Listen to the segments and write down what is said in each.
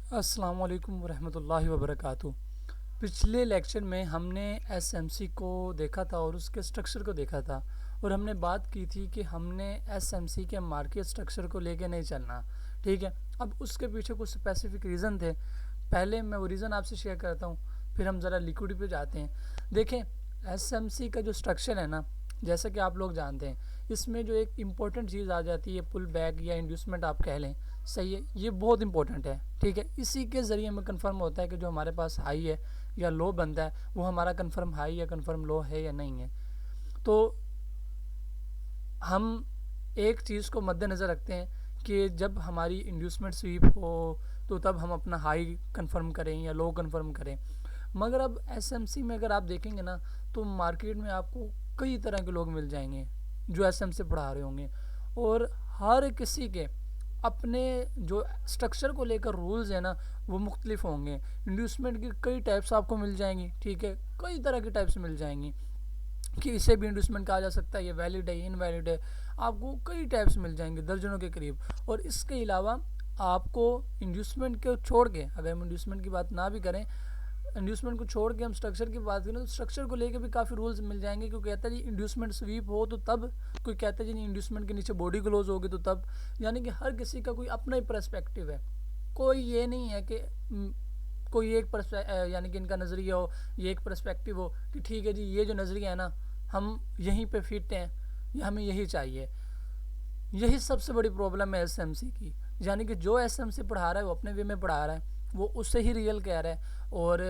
अस्सलाम वालेकुम रहमतुल्लाहि व बरकातहू। पिछले लेक्चर में हमने एसएमसी को देखा था और उसके स्ट्रक्चर को देखा था, और हमने बात की थी कि हमने एसएमसी के मार्केट स्ट्रक्चर को लेके नहीं चलना। ठीक है, अब उसके पीछे कुछ स्पेसिफिक रीज़न थे। पहले मैं वो रीज़न आपसे शेयर करता हूँ, फिर हम ज़रा लिक्विडिटी पे जाते हैं। देखें, एसएमसी का जो स्ट्रक्चर है ना, जैसा कि आप लोग जानते हैं, इसमें जो एक इम्पॉर्टेंट चीज़ आ जाती है, पुल बैक या इंड्यूसमेंट आप कह लें, सही है, ये बहुत इंपॉर्टेंट है। ठीक है, इसी के ज़रिए हमें कंफर्म होता है कि जो हमारे पास हाई है या लो बनता है वो हमारा कंफर्म हाई या कंफर्म लो है या नहीं है। तो हम एक चीज़ को मद्देनज़र रखते हैं कि जब हमारी इंड्यूसमेंट स्वीप हो तो तब हम अपना हाई कंफर्म करें या लो कंफर्म करें। मगर अब एसएमसी में अगर आप देखेंगे ना, तो मार्केट में आपको कई तरह के लोग मिल जाएंगे जो एसएमसी पढ़ा रहे होंगे, और हर किसी के अपने जो स्ट्रक्चर को लेकर रूल्स हैं ना, वो मुख्तलिफ होंगे। इंड्यूसमेंट की कई टाइप्स आपको मिल जाएंगी। ठीक है, कई तरह की टाइप्स मिल जाएंगी कि इसे भी इंड्यूसमेंट कहा जा सकता है, ये वैलिड है, इनवैलिड है। आपको कई टाइप्स मिल जाएंगे, दर्जनों के करीब। और इसके अलावा आपको इंड्यूसमेंट को छोड़ के, अगर हम इंड्यूसमेंट की बात ना भी करें, इंड्यूसमेंट को छोड़ के हम स्ट्रक्चर की बात करें, तो स्ट्रक्चर को लेके भी काफ़ी रूल्स मिल जाएंगे। क्यों कहता है जी इंड्यूसमेंट स्वीप हो तो तब, कोई कहता है जी नहीं इंड्यूसमेंट के नीचे बॉडी क्लोज होगी तो तब। यानी कि हर किसी का कोई अपना ही पर्सपेक्टिव है। कोई ये नहीं है कि कोई एक यानी कि इनका नज़रिया हो, ये एक पर्सपेक्टिव हो कि ठीक है जी ये जो नज़रिया है ना, हम यहीं पे फिट हैं या हमें यही चाहिए। यही सबसे बड़ी प्रॉब्लम है एसएमसी की। यानी कि जो एसएमसी पढ़ा रहा है वो अपने वे में पढ़ा रहा है, वो उससे ही रियल कह रहा है। और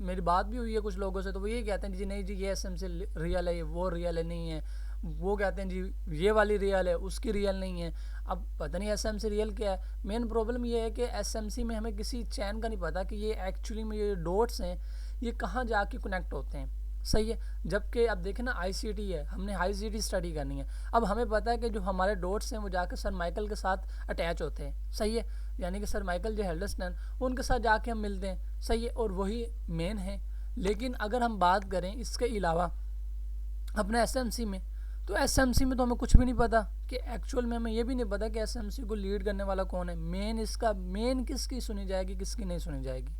मेरी बात भी हुई है कुछ लोगों से, तो वो ये कहते हैं जी नहीं जी ये एसएमसी रियल है, वो रियल है नहीं है। वो कहते हैं जी ये वाली रियल है, उसकी रियल नहीं है। अब पता नहीं एसएमसी रियल क्या है। मेन प्रॉब्लम ये है कि एसएमसी में हमें किसी चैन का नहीं पता कि ये एक्चुअली में ये डॉट्स हैं, ये कहाँ जाके कनेक्ट होते हैं। सही है, जबकि अब देखें ना आईसीटी है, हमने आईसीटी स्टडी करनी है। अब हमें पता है कि जो हमारे डॉट्स हैं वो जाकर सर माइकल के साथ अटैच होते हैं। सही है, यानी कि सर माइकल जो हेल्डरस्टन, उनके साथ जाके हम मिलते हैं। सही है, और वही मेन है। लेकिन अगर हम बात करें इसके अलावा अपने एसएमसी में, तो एसएमसी में तो हमें कुछ भी नहीं पता कि एक्चुअल में हमें ये भी नहीं पता कि एसएमसी को लीड करने वाला कौन है। मेन इसका मेन किसकी सुनी जाएगी, किसकी नहीं सुनी जाएगी।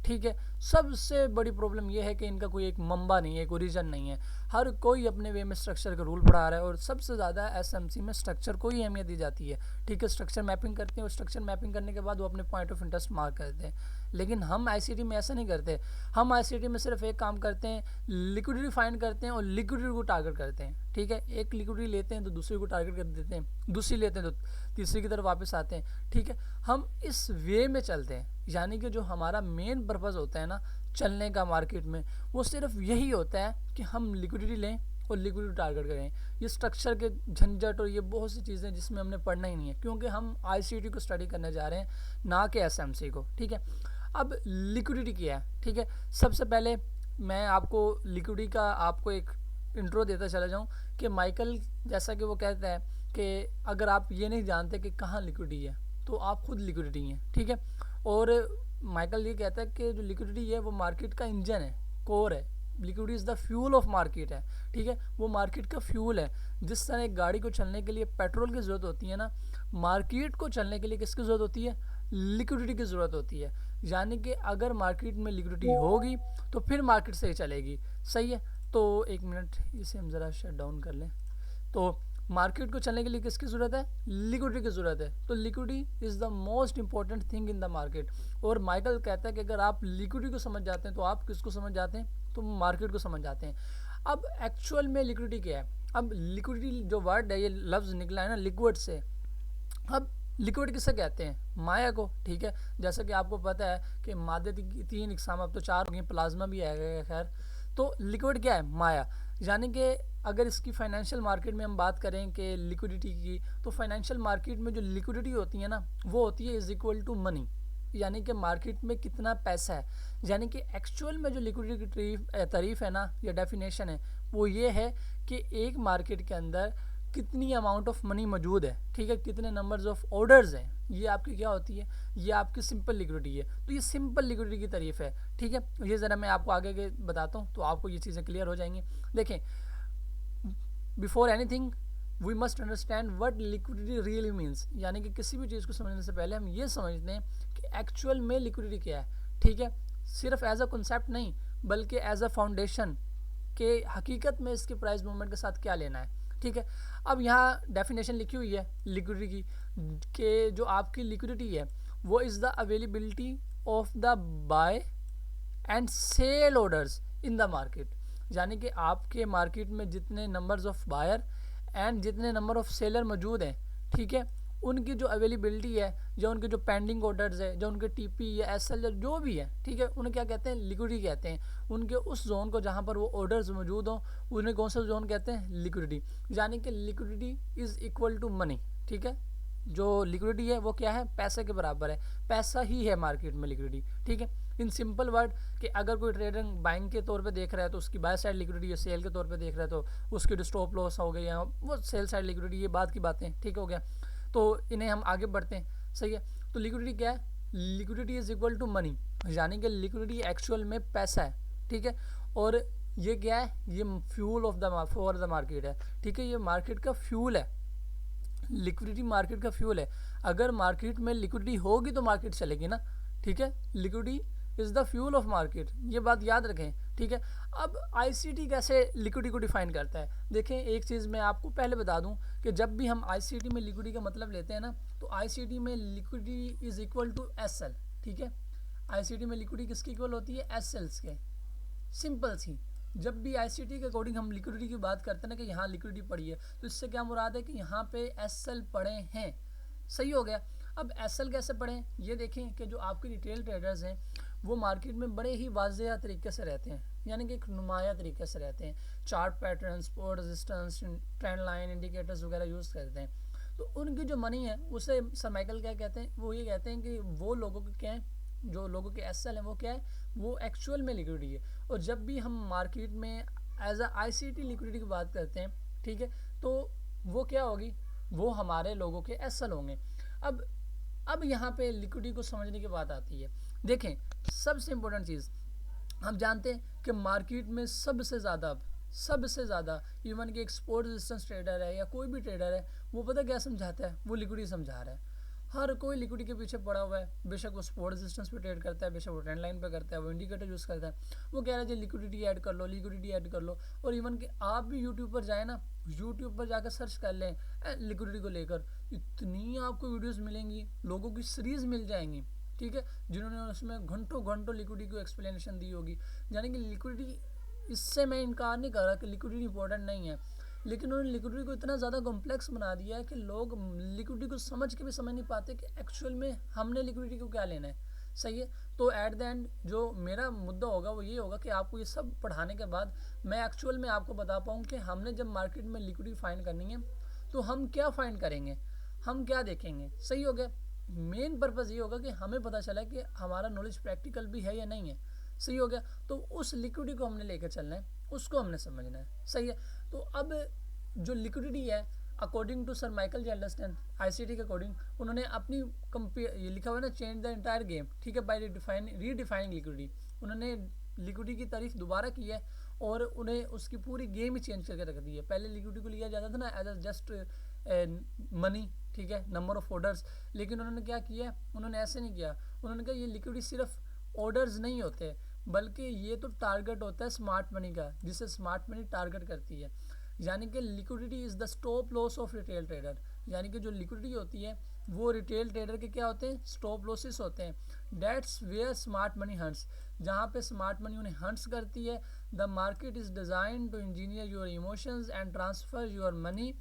ठीक है, सबसे बड़ी प्रॉब्लम यह है कि इनका कोई एक मंबा नहीं है, एक ओरिजन नहीं है। हर कोई अपने वे में स्ट्रक्चर का रूल पढ़ा रहा है, और सबसे ज़्यादा एसएमसी में स्ट्रक्चर को ही अहमियत दी जाती है। ठीक है, स्ट्रक्चर मैपिंग करते हैं और स्ट्रक्चर मैपिंग करने के बाद वो अपने पॉइंट ऑफ इंटरेस्ट मार्क करते हैं। लेकिन हम आईसीटी में ऐसा नहीं करते। हम आईसीटी में सिर्फ एक काम करते हैं, लिक्विडिटी फाइंड करते हैं और लिक्विडिटी को टारगेट करते हैं। ठीक है, एक लिक्विडिटी लेते हैं तो दूसरी को टारगेट कर देते हैं, दूसरी लेते हैं तो तीसरी की तरफ वापस आते हैं। ठीक है, हम इस वे में चलते हैं। यानी कि जो हमारा मेन पर्पज़ होता है ना चलने का मार्केट में, वो सिर्फ यही होता है कि हम लिक्विडिटी लें और लिक्विडिटी टारगेट करें। ये स्ट्रक्चर के झंझट और ये बहुत सी चीज़ें जिसमें हमने पढ़ना ही नहीं है, क्योंकि हम आईसीटी को स्टडी करने जा रहे हैं, ना कि एसएमसी को। ठीक है, अब लिक्विडिटी क्या है। ठीक है, सबसे पहले मैं आपको लिक्विडिटी का आपको एक इंट्रो देता चला जाऊं कि माइकल जैसा कि वो कहता है कि अगर आप ये नहीं जानते कि कहाँ लिक्विडिटी है तो आप खुद लिक्विडिटी हैं। ठीक है, और माइकल ये कहता है कि जो लिक्विडिटी है वो मार्केट का इंजन है, कोर है। Liquidity is the fuel of market है। ठीक है, वो मार्केट का फ्यूल है। जिस तरह एक गाड़ी को चलने के लिए पेट्रोल की ज़रूरत होती है ना, मार्केट को चलने के लिए किसकी ज़रूरत होती है, लिक्विडिटी की ज़रूरत होती है। यानी कि अगर मार्केट में लिक्विडिटी होगी तो फिर मार्केट सही चलेगी। सही है, तो एक मिनट इसे हम ज़रा शट डाउन कर लें। तो मार्केट को चलने के लिए किसकी ज़रूरत है, लिक्विडिटी की ज़रूरत है। तो liquidity is the most important thing in the market. और माइकल कहता है कि अगर आप लिक्विडिटी को समझ जाते हैं तो आप किसको समझ जाते हैं, तो मार्केट को समझ जाते हैं। अब एक्चुअल में लिक्विडिटी क्या है। अब लिक्विडिटी जो वर्ड है, ये लफ्ज़ निकला है ना लिक्विड से। अब लिक्विड किसे कहते हैं, माया को। ठीक है, जैसा कि आपको पता है कि मादे की 3 इकसाम, अब तो 4 हो गई, प्लाज्मा भी है खैर। तो लिक्विड क्या है, माया। यानी कि अगर इसकी फाइनेंशियल मार्केट में हम बात करें कि लिक्विडिटी की, तो फाइनेंशियल मार्केट में जो लिक्विडिटी होती है ना, वो होती है इज इक्वल टू मनी। यानी कि मार्केट में कितना पैसा है। यानी कि एक्चुअल में जो लिक्विडिटी की तारीफ है ना या डेफिनेशन है, वो ये है कि एक मार्केट के अंदर कितनी अमाउंट ऑफ मनी मौजूद है। ठीक है, कितने नंबर्स ऑफ ऑर्डर्स हैं, ये आपकी क्या होती है, ये आपकी सिंपल लिक्विडिटी है। तो ये सिंपल लिक्विडिटी की तारीफ है। ठीक है, ये ज़रा मैं आपको आगे के बताता हूँ तो आपको ये चीज़ें क्लियर हो जाएंगी। देखें, before anything we must understand what liquidity really means, यानी कि किसी भी चीज़ को समझने से पहले हम ये समझते हैं कि एक्चुअल में लिक्विडिटी क्या है, ठीक है। सिर्फ एज अ कॉन्सेप्ट नहीं, बल्कि एज अ फाउंडेशन के हकीकत में इसके प्राइस मूवमेंट के साथ क्या लेना है, ठीक है। अब यहाँ डेफिनेशन लिखी हुई है लिक्विडिटी की कि जो आपकी लिक्विडिटी है वो is the availability of the buy and sell orders in the market, यानी कि आपके मार्केट में जितने नंबर्स ऑफ बायर एंड जितने नंबर ऑफ सेलर मौजूद हैं, ठीक है, उनकी जो अवेलेबिलिटी है, जो उनके जो पेंडिंग ऑर्डर्स है, जो उनके टीपी या एसएल जो भी है, ठीक है, उन्हें क्या कहते हैं, लिक्विडिटी कहते हैं। उनके उस जोन को जहाँ पर वो ऑर्डर्स मौजूद हों उन्हें कौन सा जोन कहते हैं, लिक्विडिटी। यानी कि liquidity is equal to money, ठीक है। जो लिक्विडिटी है वो क्या है, पैसे के बराबर है, पैसा ही है मार्केट में लिक्विडिटी, ठीक है। इन सिंपल वर्ड कि अगर कोई ट्रेडर बाइंग के तौर पे देख रहा है तो उसकी बाय साइड लिक्विडिटी है, सेल के तौर पे देख रहा है तो उसकी जो स्टॉप लॉस हो गई या वो सेल साइड लिक्विडिटी, ये बात की बातें, ठीक हो गया। तो इन्हें हम आगे बढ़ते हैं, सही है। तो लिक्विडिटी क्या है, liquidity is equal to money, यानी कि लिक्विडिटी एक्चुअल में पैसा है, ठीक है। और ये क्या है, ये fuel of the for the market है, ठीक है। ये मार्केट का फ्यूल है, लिक्विडिटी मार्केट का फ्यूल है। अगर मार्केट में लिक्विडिटी होगी तो मार्केट चलेगी ना, ठीक है। Liquidity is the fuel of market, ये बात याद रखें, ठीक है। अब आईसीटी कैसे लिक्विडिटी को डिफाइन करता है, देखें एक चीज़ मैं आपको पहले बता दूं कि जब भी हम आईसीटी में लिक्विडिटी का मतलब लेते हैं ना, तो आईसीटी में liquidity is equal to SL, ठीक है। आईसीटी में लिक्विडिटी किसकी इक्वल होती है, एसएल्स के, सिंपल सी। जब भी आईसीटी के अकॉर्डिंग हम लिक्विडिटी की बात करते हैं ना कि यहाँ लिक्विडिटी पड़ी है, तो इससे क्या मुराद है कि यहाँ पे एसएल पड़े हैं, सही हो गया। अब एसएल कैसे पड़े, ये देखें कि जो आपके रिटेल ट्रेडर्स हैं वो मार्केट में बड़े ही वाज़ेह तरीके से रहते हैं, यानी कि एक नुमाया तरीके से रहते हैं, chart pattern, support, resistance, trend line, indicators वगैरह यूज़ करते हैं। तो उनकी जो मनी है उसे सर माइकल क्या कहते हैं, वो ये कहते हैं कि वो लोगों के क्या है, जो लोगों के एसएल हैं वो क्या है, वो एक्चुअल में लिक्विडिटी है। और जब भी हम मार्केट में एज अ आईसीटी लिक्विडिटी की बात करते हैं, ठीक है, तो वो क्या होगी, वो हमारे लोगों के एसएल होंगे। अब यहाँ पे लिक्विडिटी को समझने की बात आती है। देखें सबसे इम्पोर्टेंट चीज़, हम जानते हैं कि मार्केट में सबसे ज़्यादा इवन कि एक स्पोर्ट रेजिस्टेंस ट्रेडर है या कोई भी ट्रेडर है, वो पता क्या समझाता है, वो लिक्विडिटी समझा रहा है। हर कोई लिक्विडिटी के पीछे पड़ा हुआ है, बेशक वो स्पोर्ट रेजिस्टेंस पे ट्रेड करता है, बेशक वो ट्रेंड लाइन पे करता है, वो इंडिकेटर यूज़ करता है, वो कह रहा है जी लिक्विडिटी ऐड कर लो, लिक्विडिटी ऐड कर लो। और इवन कि आप भी यूट्यूब पर जाए ना, यूट्यूब पर जाकर सर्च कर लें लिक्विडिटी को लेकर, इतनी आपको वीडियोस मिलेंगी, लोगों की सीरीज़ मिल जाएंगी, ठीक है, जिन्होंने उसमें घंटों घंटों लिक्विडिटी को एक्सप्लेनेशन दी होगी। यानी कि लिक्विडिटी, इससे मैं इनकार नहीं कर रहा कि लिक्विडिटी इंपॉर्टेंट नहीं है, लेकिन उन्होंने लिक्विडिटी को इतना ज़्यादा कॉम्प्लेक्स बना दिया है कि लोग लिक्विडिटी को समझ के भी समझ नहीं पाते कि एक्चुअल में हमने लिक्विडिटी को क्या लेना है, सही है। तो एट द एंड जो मेरा मुद्दा होगा वो ये होगा कि आपको ये सब पढ़ाने के बाद मैं एक्चुअल में आपको बता पाऊँ कि हमने जब मार्केट में लिक्विडिटी फाइंड करनी है तो हम क्या फाइंड करेंगे, हम क्या देखेंगे, सही हो गया। मेन पर्पज़ ये होगा कि हमें पता चला कि हमारा नॉलेज प्रैक्टिकल भी है या नहीं है, सही हो गया। तो उस लिक्विडिटी को हमने लेकर चलना है, उसको हमने समझना है, सही है। तो अब जो लिक्विडिटी है according to sir Michael Geldstone ICT के अकॉर्डिंग, उन्होंने अपनी ये लिखा हुआ है ना, चेंज द एंटायर गेम, ठीक है, बाय रीडिफाइनिंग लिक्विडिटी। उन्होंने लिक्विडिटी की तारीफ दोबारा की है और उन्हें उसकी पूरी गेम ही चेंज करके रख दी है। पहले लिक्विडिटी को लिया जाता था ना एज अ जस्ट मनी, ठीक है, नंबर ऑफ ऑर्डर्स, लेकिन उन्होंने क्या किया, उन्होंने ऐसे नहीं किया। उन्होंने कहा ये लिक्विडिटी सिर्फ ऑर्डर्स नहीं होते, बल्कि ये तो टारगेट होता है स्मार्ट मनी का, जिसे स्मार्ट मनी टारगेट करती है। यानी कि liquidity is the stop loss of retail trader, यानी कि जो लिक्विडिटी होती है वो रिटेल ट्रेडर के क्या होते हैं, स्टॉप लॉसेस होते हैं। That's where smart money hunts, जहाँ पे स्मार्ट मनी उन्हें हंट्स करती है। The market is design to engineer your emotions and transfer your money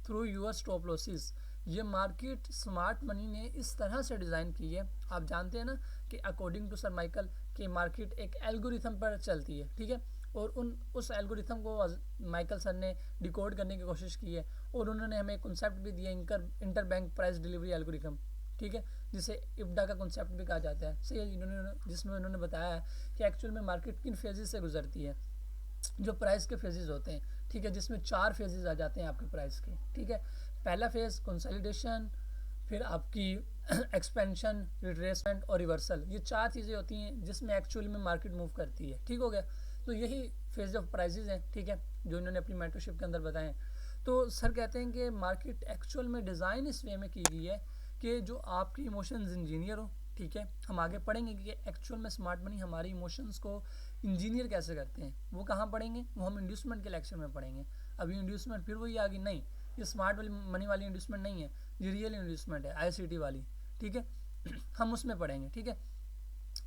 through your stop losses. ये मार्केट स्मार्ट मनी ने इस तरह से डिज़ाइन की है, आप जानते हैं ना कि अकॉर्डिंग टू सर माइकल कि मार्केट एक एल्गोरिथम पर चलती है, ठीक है, और उस एल्गोरिथम को माइकल सर ने डिकोड करने की कोशिश की है और उन्होंने हमें कॉन्सेप्ट भी दिया inter bank price delivery algorithm, ठीक है, जिसे इब्डा का कॉन्सेप्ट भी कहा जाता है, सही है। जिसमें उन्होंने बताया है कि एक्चुअल में मार्केट किन फेजेस से गुजरती है, जो प्राइस के फेजेस होते हैं, ठीक है, जिसमें 4 फेजेस आ जाते हैं आपके प्राइस के, ठीक है। पहला फेज़ कंसोलिडेशन, फिर आपकी एक्सपेंशन, रिट्रेसमेंट और रिवर्सल, ये 4 चीज़ें होती हैं जिसमें एक्चुअल में मार्केट मूव करती है, ठीक हो गया। तो यही फेज ऑफ प्राइजेज हैं, ठीक है, जो इन्होंने अपनी मेंटरशिप के अंदर बताएं। तो सर कहते हैं कि मार्केट एक्चुअल में डिज़ाइन इस वे में की गई है कि जो आपकी इमोशंस इंजीनियर हो, ठीक है, हम आगे पढ़ेंगे कि एक्चुअल में स्मार्ट मनी हमारी इमोशंस को इंजीनियर कैसे करते हैं। वो कहाँ पढ़ेंगे, वो हम इंड्यूसमेंट के लेक्चर में पढ़ेंगे। अभी इंड्यूसमेंट फिर वही आ गई, नहीं ये स्मार्ट वाली मनी वाली इंड्यूसमेंट नहीं है, ये रियल इंड्यूसमेंट है, ICT वाली, ठीक है। हम उसमें पढ़ेंगे, ठीक है,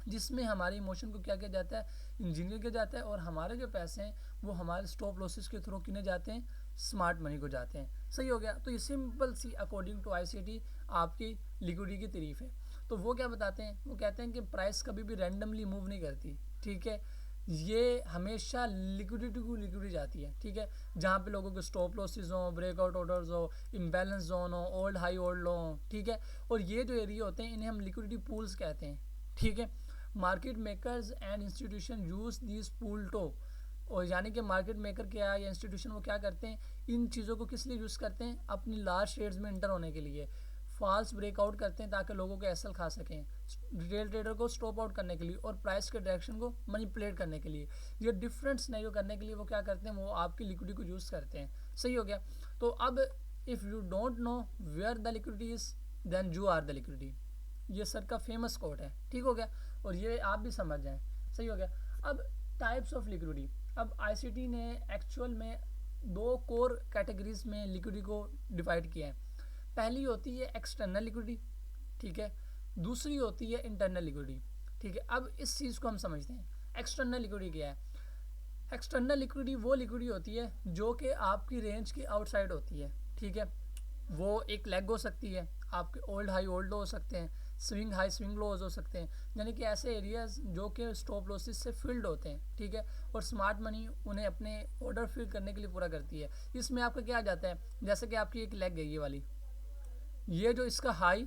जिसमें हमारे इमोशन को क्या किया जाता है, इंजीनियर किया जाता है, और हमारे जो पैसे हैं वो हमारे स्टॉप लॉसेस के थ्रू किने जाते हैं, स्मार्ट मनी को जाते हैं। सही हो गया। तो ये सिंपल सी अकॉर्डिंग टू ICT आपकी लिक्विडिटी की तारीफ है। तो वो क्या बताते हैं, वो कहते हैं कि प्राइस कभी भी रैंडमली मूव नहीं करती, ठीक है, ये हमेशा लिक्विडिटी को लिक्विडिटी जाती है, ठीक है, जहाँ पे लोगों के स्टॉप लॉसेस हो, ब्रेकआउट ऑर्डर्स हो, इम्बैलेंस जोन हो, ओल्ड हाई ओल्ड लो हो, ठीक है, और ये जो एरिया होते हैं इन्हें हम लिक्विडिटी पूल्स कहते हैं, ठीक है। Market makers and institution use this pool to, और यानी कि मार्केट मेकर क्या है या इंस्टीट्यूशन वो क्या करते हैं, इन चीज़ों को किस लिए यूज़ करते हैं, अपनी लार्ज ट्रेड्स में इंटर होने के लिए, फॉल्स ब्रेकआउट करते हैं ताकि लोगों को एसएल खा सकें, रिटेल ट्रेडर को स्टॉप आउट करने के लिए, और प्राइस के डायरेक्शन को मैनिपुलेट करने के लिए, ये डिफरेंट सिनेरियो करने के लिए वो क्या करते हैं, वो आपकी लिक्विडिटी को यूज़ करते हैं। सही हो गया। तो अब if you don't know where the liquidity is then you are the liquidity, ये सर का फेमस कोट है, ठीक हो गया, और ये आप भी समझ जाएं। सही हो गया। अब टाइप्स ऑफ लिक्विडिटी, अब ICT ने एक्चुअल में 2 कोर कैटेगरीज में लिक्विडिटी को डिवाइड किया है। पहली होती है एक्सटर्नल लिक्विडिटी, ठीक है, दूसरी होती है इंटरनल लिक्विडिटी, ठीक है। अब इस चीज़ को हम समझते हैं, एक्सटर्नल लिक्विडिटी क्या है। एक्सटर्नल लिक्विडिटी वो लिक्विडिटी होती है जो कि आपकी रेंज के आउटसाइड होती है, ठीक है, वो एक लेग हो सकती है, आपके ओल्ड हाई ओल्ड लो हो सकते हैं, स्विंग हाई स्विंग लोज हो सकते हैं, यानी कि ऐसे एरियाज जो कि स्टॉप लॉसेस से फिल्ड होते हैं, ठीक है, और स्मार्ट मनी उन्हें अपने ऑर्डर फिल करने के लिए पूरा करती है। इसमें आपका क्या आ जाता है, जैसे कि आपकी एक लेग है ये वाली, ये जो इसका हाई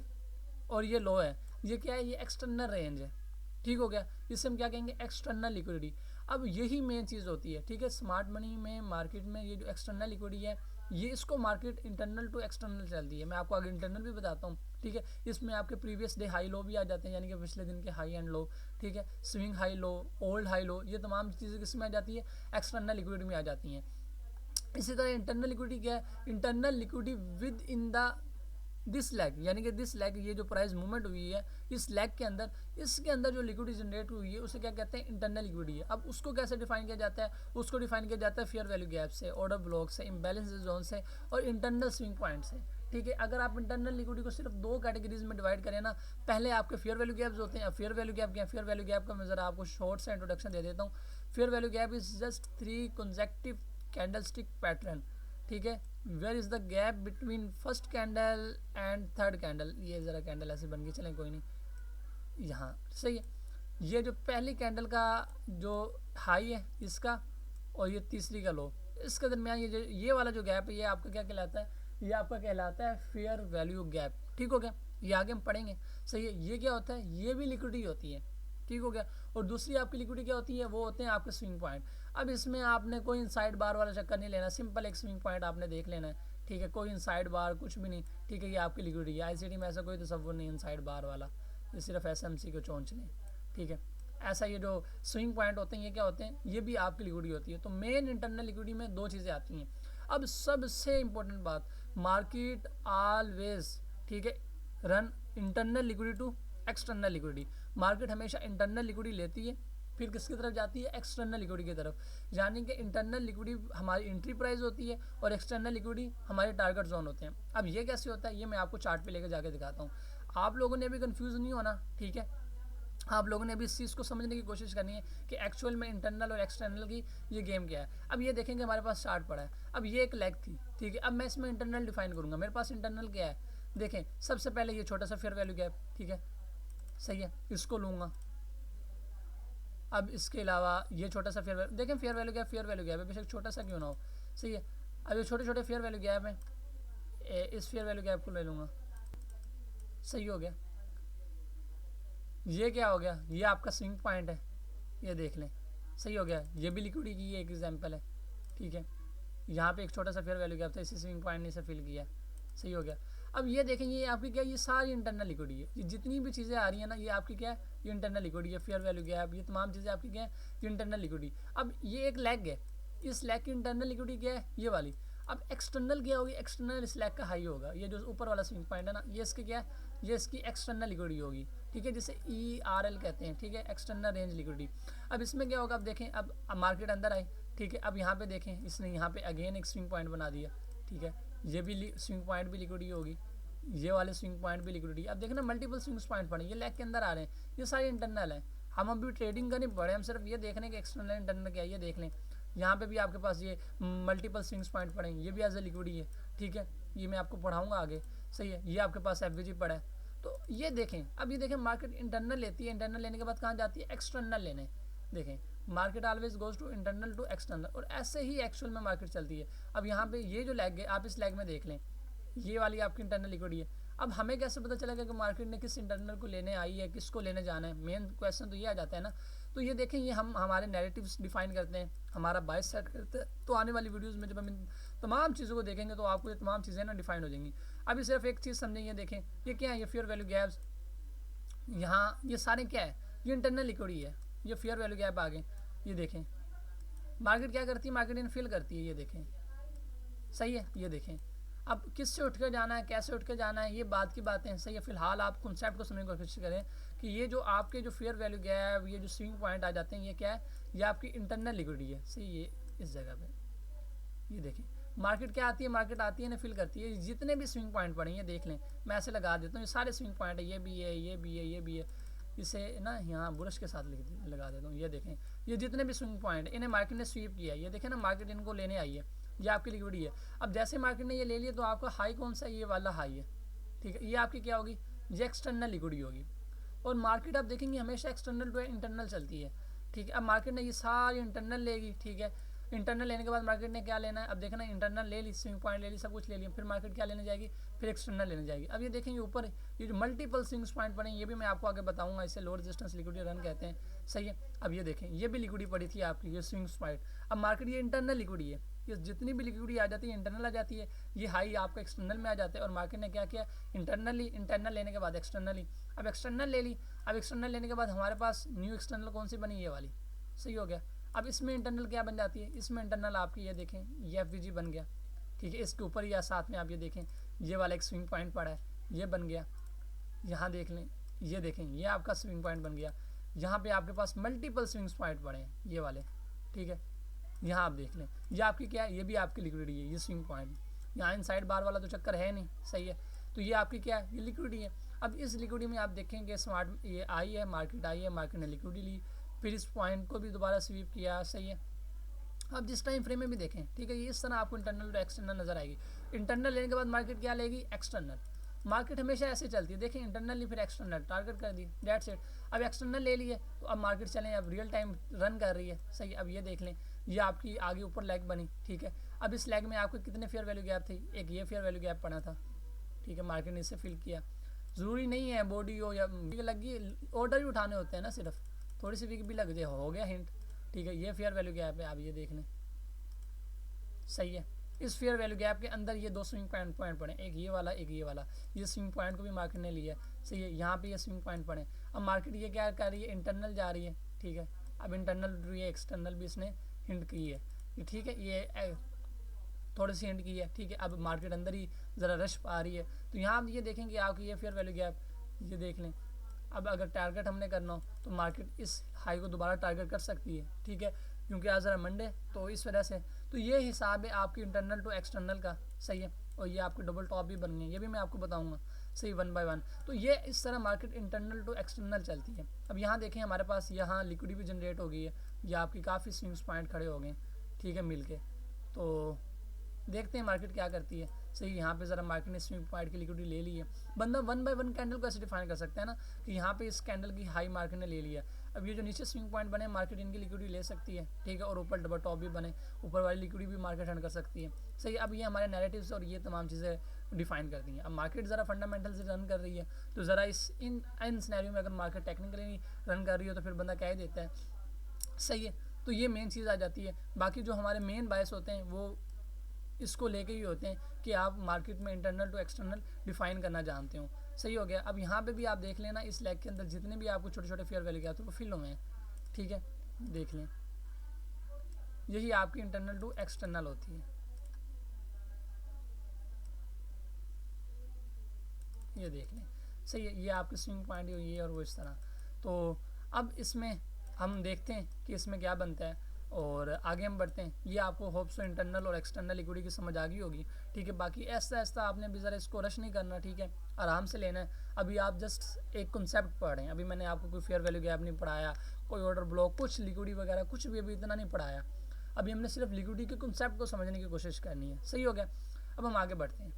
और ये लो है, ये क्या है, ये एक्सटर्नल रेंज है, ठीक हो गया, इसे हम क्या कहेंगे, एक्सटर्नल लिक्विडिटी। अब यही मेन चीज़ होती है, ठीक है, स्मार्ट मनी में मार्केट में ये जो एक्सटर्नल लिक्विडिटी है, ये इसको मार्केट इंटरनल टू एक्सटर्नल चलती है, मैं आपको आगे इंटरनल भी बताता हूँ, ठीक है। इसमें आपके प्रीवियस डे हाई लो भी आ जाते हैं, यानी कि पिछले दिन के हाई एंड लो, ठीक है, swing high low, old high low, ये तमाम चीज़ें किस में आ जाती है, एक्सटर्नल लिक्विडिटी में आ जाती हैं। इसी तरह इंटरनल लिक्विडिटी क्या है, internal liquidity with in the this lag, यानी कि दिस लैग, ये जो प्राइस मूवमेंट हुई है इस लैग के अंदर, इसके अंदर जो लिक्विडिटी जनरेट हुई है उसे क्या कहते हैं, इंटरनल लिक्विडिटी है। अब उसको कैसे डिफाइन किया जाता है, उसको डिफाइन किया जाता है फेयर वैल्यू गैप से, ऑर्डर ब्लॉक से, इम्बैलेंस जोन से, और इंटरनल स्विंग पॉइंट से, ठीक है। अगर आप इंटरनल लिक्विडिटी को सिर्फ 2 कैटेगरीज में डिवाइड करें ना, पहले आपके फेयर वैल्यू गैप्स होते हैं। फेयर वैल्यू गैप क्या है, फेयर वैल्यू गैप का मैं ज़रा आपको शॉर्ट सा इंट्रोडक्शन दे देता हूँ। Fair value gap is just 3 consecutive candlestick pattern, ठीक है, where is the gap between first candle and third candle, ये ज़रा कैंडल ऐसे बन के चलें, कोई नहीं, यहाँ सही है, ये जो पहली कैंडल का जो हाई है इसका, और ये तीसरी का लो, इसके दरमियान ये वाला जो गैप है, ये आपका क्या कहलाता है, ये आपका कहलाता है फेयर वैल्यू गैप, ठीक हो गया, ये आगे हम पढ़ेंगे। सही है, ये क्या होता है, ये भी लिक्विडिटी होती है, ठीक हो गया। और दूसरी आपकी लिक्विडिटी क्या होती है, वो होते हैं आपके स्विंग पॉइंट। अब इसमें आपने कोई इनसाइड बार वाला चक्कर नहीं लेना, सिंपल एक स्विंग पॉइंट आपने देख लेना है, ठीक है, कोई इनसाइड बार कुछ भी नहीं, ठीक है, ये आपकी लिक्विडिटी है। ICT में ऐसा कोई तसव्वुर नहीं इनसाइड बार वाला, ये सिर्फ SMC को चोंच लें, ठीक है। ऐसा ये जो स्विंग पॉइंट होते हैं ये क्या होते हैं, ये भी आपकी लिक्विडिटी होती है। तो मेन इंटरनल लिक्विडिटी में 2 चीज़ें आती हैं। अब सबसे इंपॉर्टेंट बात, मार्केट ऑलवेज, ठीक है, run internal liquidity to external liquidity. Market हमेशा इंटरनल लिक्विडिटी लेती है, फिर किसकी तरफ जाती है, एक्सटर्नल लिक्विडिटी की तरफ, यानी कि इंटरनल लिक्विडिटी हमारी एंट्री प्राइस होती है और एक्सटर्नल लिक्विडिटी हमारे टारगेट जोन होते हैं। अब ये कैसे होता है, ये मैं आपको चार्ट पे लेकर जाके दिखाता हूँ, आप लोगों ने अभी कंफ्यूज नहीं होना, ठीक है, आप लोगों ने अभी इस चीज़ को समझने की कोशिश करनी है कि एक्चुअल में इंटरनल और एक्सटर्नल की ये गेम क्या है। अब ये देखेंगे हमारे पास चार्ट पड़ा है, अब ये एक लेग थी, ठीक है, अब मैं इसमें इंटरनल डिफाइन करूँगा। मेरे पास इंटरनल क्या है, देखें, सबसे पहले ये छोटा सा फेयर वैल्यू गैप, ठीक है, सही है, इसको लूँगा। अब इसके अलावा ये छोटा सा फेयर वैल्यू, देखें फेयर वैल्यू गैप है, बेशक छोटा सा क्यों ना हो, सही है। अब ये छोटे छोटे फेयर वैल्यू गैप है, इस फेयर वैल्यू गैप को ले लूँगा, सही हो गया। ये क्या हो गया, ये आपका स्विंग पॉइंट है, ये देख लें, सही हो गया, ये भी लिक्विडिटी की एक एग्जांपल है, ठीक है। यहाँ पे एक छोटा सा फेयर वैल्यू गैप था, इसी स्विंग पॉइंट ने इसे फिल किया, सही हो गया। अब ये देखें, ये आपकी क्या, ये सारी इंटरनल लिक्विडिटी है, ये जितनी भी चीज़ें आ रही हैं ना, ये आपकी क्या है, ये इंटरनल लिक्विडिटी है, फेयर वैल्यू गैप, ये तमाम चीज़ें आपकी क्या है, ये इंटरनल लिक्विडिटी। अब ये एक लेग है, इस लेग की इंटरनल लिक्विडिटी क्या है, ये वाली। अब एक्सटर्नल क्या होगी, एक्सटर्नल इस लेग का हाई होगा, ये जो ऊपर वाला स्विंग पॉइंट है ना, ये इसके क्या है, ये इसकी एक्सटर्नल लिक्विडिटी होगी, ठीक है, जिसे ERL कहते हैं, ठीक है, एक्सटर्नल रेंज लिक्विडिटी। अब इसमें क्या होगा, अब देखें, अब मार्केट अंदर आई, ठीक है, अब यहाँ पे देखें इसने यहाँ पे अगेन एक स्विंग पॉइंट बना दिया, ठीक है, ये भी स्विंग पॉइंट भी लिक्विडिटी होगी, ये वाले स्विंग पॉइंट भी लिक्विडिटी। अब देखना मल्टीपल स्विंग पॉइंट पड़े, ये लेग के अंदर आ रहे हैं, ये सारे इंटरनल हैं। हम अभी ट्रेडिंग का नहीं पढ़े, हम सिर्फ ये देख रहे हैं कि एक्सटर्नल इंटरनल क्या है, ये देख लें। यहाँ पे भी आपके पास ये मल्टीपल स्विंग्स पॉइंट पड़े हैं, ये भी एज ए लिक्विडिटी है, ठीक है, ये मैं आपको पढ़ाऊंगा आगे, सही है। ये आपके पास FVG पड़ा है, तो ये देखें, अब ये देखें मार्केट इंटरनल लेती है, इंटरनल लेने के बाद कहाँ जाती है, एक्सटर्नल लेने। देखें market always goes to internal to external, और ऐसे ही एक्चुअल में मार्केट चलती है। अब यहाँ पे ये जो लैग है, आप इस लैग में देख लें, ये वाली आपकी इंटरनल लिक्विडिटी है। अब हमें कैसे पता चलेगा कि मार्केट ने किस इंटरनल को लेने आई है, किसको लेने जाना है, मेन क्वेश्चन तो ये आ जाता है ना। तो ये देखें, ये हम हमारे नैरेटिव्स डिफाइन करते हैं, हमारा बायस सेट करते हैं। तो आने वाली वीडियोस में जब हम इन तमाम चीज़ों को देखेंगे तो आपको ये तमाम चीज़ें ना डिफाइन हो जाएंगी। अभी सिर्फ एक चीज़ समझेंगे, देखें ये क्या है, ये फेयर वैल्यू गैप्स, यहाँ ये सारे क्या है, ये इंटरनल लिक्विडिटी है, ये फेयर वैल्यू गैप आ गए। ये देखें मार्केट क्या करती है, मार्केट इनफिल करती है, ये देखें, सही है। ये देखें अब किससे उठ कर जाना है, कैसे उठ कर जाना है, ये बात की बातें हैं, सही है। फिलहाल आप कॉन्सेप्ट को समझने की कोशिश करें कि ये जो आपके जो फेयर वैल्यू गैप, ये जो स्विंग पॉइंट आ जाते हैं, ये क्या है, ये आपकी इंटरनल लिक्विडिटी है, सही। ये इस जगह पे ये देखें मार्केट क्या आती है, मार्केट आती है ना, फिल करती है, जितने भी स्विंग पॉइंट पड़े ये देख लें, मैं ऐसे लगा देता हूँ, ये सारे स्विंग पॉइंट है, ये भी है, ये भी है, ये भी है, इसे ना यहाँ ब्रश के साथ लगा देता हूँ। ये देखें ये जितने भी स्विंग पॉइंट इन्हें मार्केट ने स्वीप किया है, ये देखें ना, मार्केट इनको लेने आई है, ये आपकी लिक्विडिटी है। अब जैसे मार्केट ने ये ले लिया तो आपका हाई कौन सा है, ये वाला हाई है, ठीक है, ये आपकी क्या होगी, ये एक्सटर्नल लिक्विडिटी होगी। और मार्केट आप देखेंगे हमेशा एक्सटर्नल टू इंटरनल चलती है, ठीक है। अब मार्केट ने ये सारी इंटरनल लेगी, ठीक है, इंटरनल लेने के बाद मार्केट ने क्या लेना है, अब देखना इंटरनल ले ली, स्विंग पॉइंट ले ली, सब कुछ ले लिया, फिर मार्केट क्या लेने जाएगी, फिर एक्सटर्नल लेने जाएगी। अब ये देखेंगे ऊपर ये जो मल्टीपल स्विंग्स पॉइंट पड़े, ये भी मैं आपको आगे बताऊंगा, इसे लो रेजिस्टेंस लिक्विडिटी रन कहते हैं, सही है। अब ये देखें ये भी लिक्विडिटी पड़ी थी आपकी, ये स्विंग्स पॉइंट। अब मार्केट ये इंटरनल लिक्विडिटी है, ये जितनी भी लिक्विडिटी आ जाती है इंटरनल आ जाती है, ये हाई आपका एक्सटर्नल में आ जाता है। और मार्केट ने क्या किया, इंटरनल लेने के बाद एक्सटर्नल, अब एक्सटर्नल ले ली। अब एक्सटर्नल लेने के बाद हमारे पास न्यू एक्सटर्नल कौन सी बनी, ये वाली, सही हो गया। अब इसमें इंटरनल क्या बन जाती है, इसमें इंटरनल आपकी ये देखें, ये FVG बन गया, ठीक है। इसके ऊपर या साथ में आप ये देखें, ये वाला एक स्विंग पॉइंट पड़ा है, ये बन गया। यहाँ देख लें, ये देखें, ये आपका स्विंग पॉइंट बन गया। यहाँ पे आपके पास मल्टीपल स्विंग पॉइंट पड़े हैं, ये वाले, ठीक है। यहाँ आप देख लें, ये आपकी क्या है, ये भी आपकी लिक्विडिटी है, ये स्विंग पॉइंट। यहाँ इनसाइड बार वाला तो चक्कर है नहीं, सही है। तो ये आपकी क्या है, ये लिक्विडिटी है। अब इस लिक्विडिटी में आप देखेंगे स्मार्ट ये आई है, मार्केट आई है, मार्केट ने लिक्विडिटी ली, फिर इस पॉइंट को भी दोबारा स्वीप किया, सही है। अब जिस टाइम फ्रेम में भी देखें, ठीक है, ये इस तरह आपको इंटरनल टू एक्सटर्नल नजर आएगी। इंटरनल लेने के बाद मार्केट क्या लेगी, एक्सटर्नल। मार्केट हमेशा ऐसे चलती है, देखें इंटरनल फिर एक्सटर्नल टारगेट कर दी, डेट्स इट। अब एक्सटर्नल ले लिए तो अब मार्केट चलें, अब रियल टाइम रन कर रही है, सही। अब ये देख लें, ये आपकी आगे ऊपर लेग बनी, ठीक है। अब इस लेग में आपको कितने फेयर वैल्यू गैप थी, एक ये फेयर वैल्यू गैप पड़ा था, ठीक है, मार्केट ने इसे फिल किया। ज़रूरी नहीं है बॉडी हो या लगी, ऑर्डर ही उठाने होते हैं ना, सिर्फ थोड़ी सी वीक भी लग जाए, हो गया हिंट, ठीक है। ये फेयर वैल्यू गैप है, आप ये देख लें, सही है। इस फेयर वैल्यू गैप के अंदर ये दो स्विंग पॉइंट पड़े, एक ये वाला, एक ये वाला, ये स्विंग पॉइंट को भी मार्केट ने लिया, सही है। यहाँ पे ये स्विंग पॉइंट पड़े। अब मार्केट ये क्या कर रही है, इंटरनल जा रही है, ठीक है। अब इंटरनल ये एक्सटर्नल भी इसने हिंट की है, ठीक है, ये थोड़ी सी हिंट की है, ठीक है। अब मार्केट अंदर ही ज़रा रश आ रही है, तो यहाँ आप ये देखेंगे आपकी ये फेयर वैल्यू गैप, ये देख लें। अब अगर टारगेट हमने करना हो तो मार्केट इस हाई को दोबारा टारगेट कर सकती है, ठीक है, क्योंकि आज ज़रा मंडे, तो इस वजह से। तो ये हिसाब है आपकी इंटरनल टू एक्सटर्नल का, सही है। और ये आपके डबल टॉप भी बन गए, ये भी मैं आपको बताऊंगा, सही, 1 बाय 1। तो ये इस तरह मार्केट इंटरनल टू एक्सटर्नल चलती है। अब यहाँ देखें हमारे पास यहाँ लिक्विडिटी भी जनरेट हो गई है, ये आपकी काफ़ी स्विंग्स पॉइंट खड़े हो गए, ठीक है, मिल के। तो देखते हैं मार्केट क्या करती है, सही। यहाँ पे ज़रा मार्केट ने स्विंग पॉइंट की लिक्विडिटी ले ली है। बंदा 1 बाय 1 कैंडल को ऐसे डिफाइन कर सकते हैं ना, कि यहाँ पे इस कैंडल की हाई मार्केट ने ले लिया। अब ये जो नीचे स्विंग पॉइंट बने मार्केट इनकी लिक्विडिटी ले सकती है, ठीक है। और ऊपर डबल टॉप भी बने, ऊपर वाली लिक्विडिटी भी मार्केट हैंड कर सकती है, सही। अब ये हमारे नैरेटिव्स और ये तमाम चीज़ें डिफाइन करती हैं। अब मार्केट ज़रा फंडामेंटल से रन कर रही है, तो ज़रा इन सिनेरियो में अगर मार्केट टेक्निकली रन कर रही हो तो फिर बंदा कह ही देता है, सही है। तो ये मेन चीज़ आ जाती है। बाकी जो हमारे मेन बायस होते हैं वो इसको लेके ही होते हैं कि आप मार्केट में इंटरनल टू एक्सटर्नल डिफाइन करना जानते हो, सही हो गया। अब यहाँ पे भी आप देख लेना, इस लेग के अंदर जितने भी आपको छोटे छोटे फेयर वैल्यू गैप थे वो फिल हुए हैं, ठीक है, देख लें। यही आपकी इंटरनल टू एक्सटर्नल होती है। ये देख लें, सही है, ये आपके स्विंग पॉइंट ये और वो इस तरह। तो अब इसमें हम देखते हैं कि इसमें क्या बनता है और आगे हम बढ़ते हैं। ये आपको होप्स इंटरनल और एक्सटर्नल लिक्विडिटी की समझ आ गई होगी, ठीक है। बाकी ऐसा ऐसा आपने भी ज़रा इसको रश नहीं करना, ठीक है, आराम से लेना है। अभी आप जस्ट एक कॉन्सेप्ट पढ़ रहे हैं, अभी मैंने आपको कोई फेयर वैल्यू गैप नहीं पढ़ाया, कोई ऑर्डर ब्लॉक, कुछ लिक्विडिटी वगैरह कुछ भी अभी इतना नहीं पढ़ाया। अभी हमने सिर्फ लिक्विडिटी के कॉन्सेप्ट को समझने की कोशिश करनी है, सही हो गया। अब हम आगे बढ़ते हैं।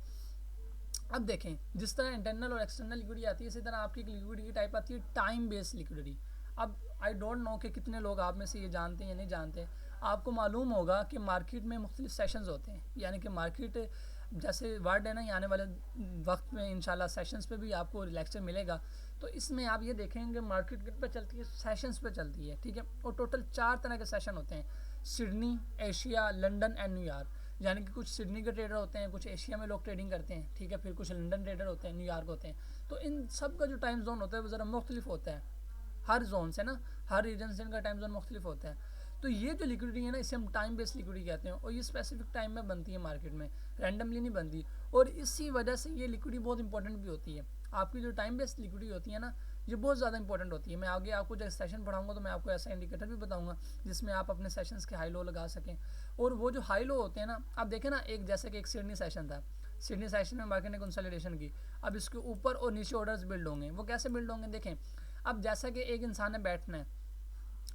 अब देखें, जिस तरह इंटरनल और एक्सटर्नल लिक्विडिटी आती है, इसी तरह आपकी एक लिक्विडिटी की टाइप आती है टाइम बेस्ड लिक्विडिटी। अब आई डोंट नो कि कितने लोग आप में से ये जानते हैं या नहीं जानते। आपको मालूम होगा कि मार्केट में मुख्तलिफ सेशंस होते हैं, यानी कि मार्केट जैसे वर्ड है ना, आने वाले वक्त में इंशाल्लाह सेशंस पे भी आपको लेक्चर मिलेगा। तो इसमें आप ये देखेंगे मार्केट किस पे चलती है, सेशंस पे चलती है, ठीक है। और टोटल 4 तरह के सेशन होते हैं, Sydney, Asia, London and New York. यानी कि कुछ सिडनी के ट्रेडर होते हैं, कुछ एशिया में लोग ट्रेडिंग करते हैं, ठीक है, फिर कुछ लंदन ट्रेडर होते हैं, न्यूयॉर्क होते हैं। तो इन सब का जो टाइम जोन होता है वो ज़रा मुख्तलिफ होता है, हर जोन से ना, हर रीजन से इनका टाइम जोन मुख्तलिफ होता है। तो ये जो लिक्विडिटी है ना, इसे हम टाइम बेस्ड लिक्विडिटी कहते हैं, और ये स्पेसिफिक टाइम में बनती है मार्केट में, रैंडमली नहीं बनती। और इसी वजह से ये लिक्विडिटी बहुत इंपॉर्टेंट भी होती है। आपकी जो टाइम बेस्ड लिक्विडिटी होती है ना, ये बहुत ज़्यादा इंपॉर्टेंट होती है। मैं आगे आपको जब सेशन पढ़ाऊंगा तो मैं आपको ऐसा इंडिकेटर भी बताऊंगा जिसमें आप अपने सेशंस के हाई लो लगा सकें। और वो जो हाई लो होते हैं ना, आप देखें ना, एक जैसे कि एक सिडनी सेशन था, सिडनी सेशन में मार्केट ने कंसोलिडेशन की। अब इसके ऊपर और नीचे ऑर्डर्स बिल्ड होंगे। वो कैसे बिल्ड होंगे देखें। अब जैसा कि एक इंसान ने बैठना है,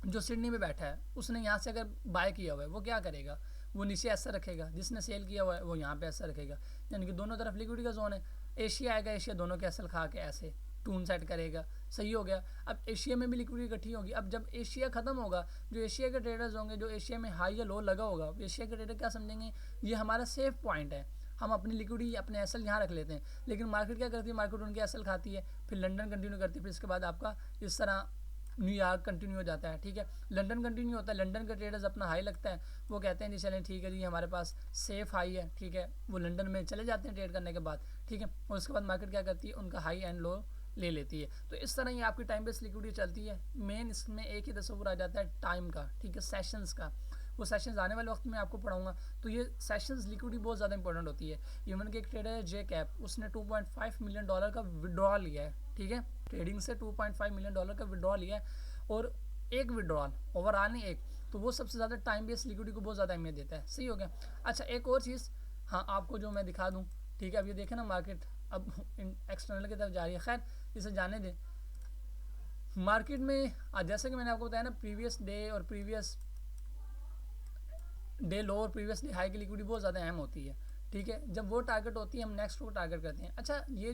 जो सिडनी में बैठा है, उसने यहाँ से अगर बाय किया हुआ है, वो क्या करेगा, वो नीचे ऐसा रखेगा। जिसने सेल किया हुआ है वो यहाँ पे ऐसा रखेगा, यानी कि दोनों तरफ लिक्विडिटी का जोन है। एशिया आएगा, एशिया दोनों के एसल खा के ऐसे टून सेट करेगा, सही हो गया। अब एशिया में भी लिक्विडिटी इकट्ठी होगी। अब जब एशिया खत्म होगा, जो एशिया के ट्रेडर्स होंगे, जो एशिया में हाई या लो लगा होगा, एशिया के ट्रेडर क्या समझेंगे, ये हमारा सेफ पॉइंट है, हम अपनी लिक्विडिटी अपने एसल यहाँ रख लेते हैं। लेकिन मार्केट क्या करती है, मार्केट उनके एसल खाती है, फिर लंदन कंटिन्यू करती है, फिर इसके बाद आपका इस तरह न्यूयॉर्क कंटिन्यू हो जाता है, ठीक है। लंदन कंटिन्यू होता है, लंदन का ट्रेडर्स अपना हाई लगता है, वो कहते हैं जी चलें ठीक है जी हमारे पास सेफ हाई है, ठीक है, वो लंदन में चले जाते हैं ट्रेड करने के बाद, ठीक है। और उसके बाद मार्केट क्या करती है, उनका हाई एंड लो ले लेती है। तो इस तरह ये आपकी टाइम बेस्ड लिक्विडिटी चलती है। मेन इसमें एक ही तस्वुर आ जाता है टाइम का, ठीक है, सेशंस का। वो सेशंस आने वाले वक्त में आपको पढ़ाऊंगा। तो ये सेशंस लिक्विडिटी बहुत ज़्यादा इंपॉर्टेंट होती है। इवन कि एक ट्रेडर है जे कैप, उसने $2.5 मिलियन का विड्रॉ लिया है, ठीक है, ट्रेडिंग से $2.5 मिलियन का विड्रॉ लिया है। और एक विड्रॉल ओवरऑल नहीं एक, तो वो सबसे ज़्यादा टाइम बेस्ड लिक्विडिटी को बहुत ज़्यादा अहमियत देता है, सही हो गया। अच्छा, एक और चीज़ हाँ आपको जो मैं दिखा दूँ, ठीक है। अब ये देखें ना, मार्केट अब एक्सटर्नल की तरफ जा रही है, खैर इसे जाने दें। मार्केट में जैसे कि मैंने आपको बताया ना, प्रीवियस डे और प्रीवियस डे लो और प्रीवियस डे हाई की लिक्विडिटी बहुत ज़्यादा अहम होती है, ठीक है। जब वो टारगेट होती है, हम नेक्स्ट को टारगेट करते हैं। अच्छा, ये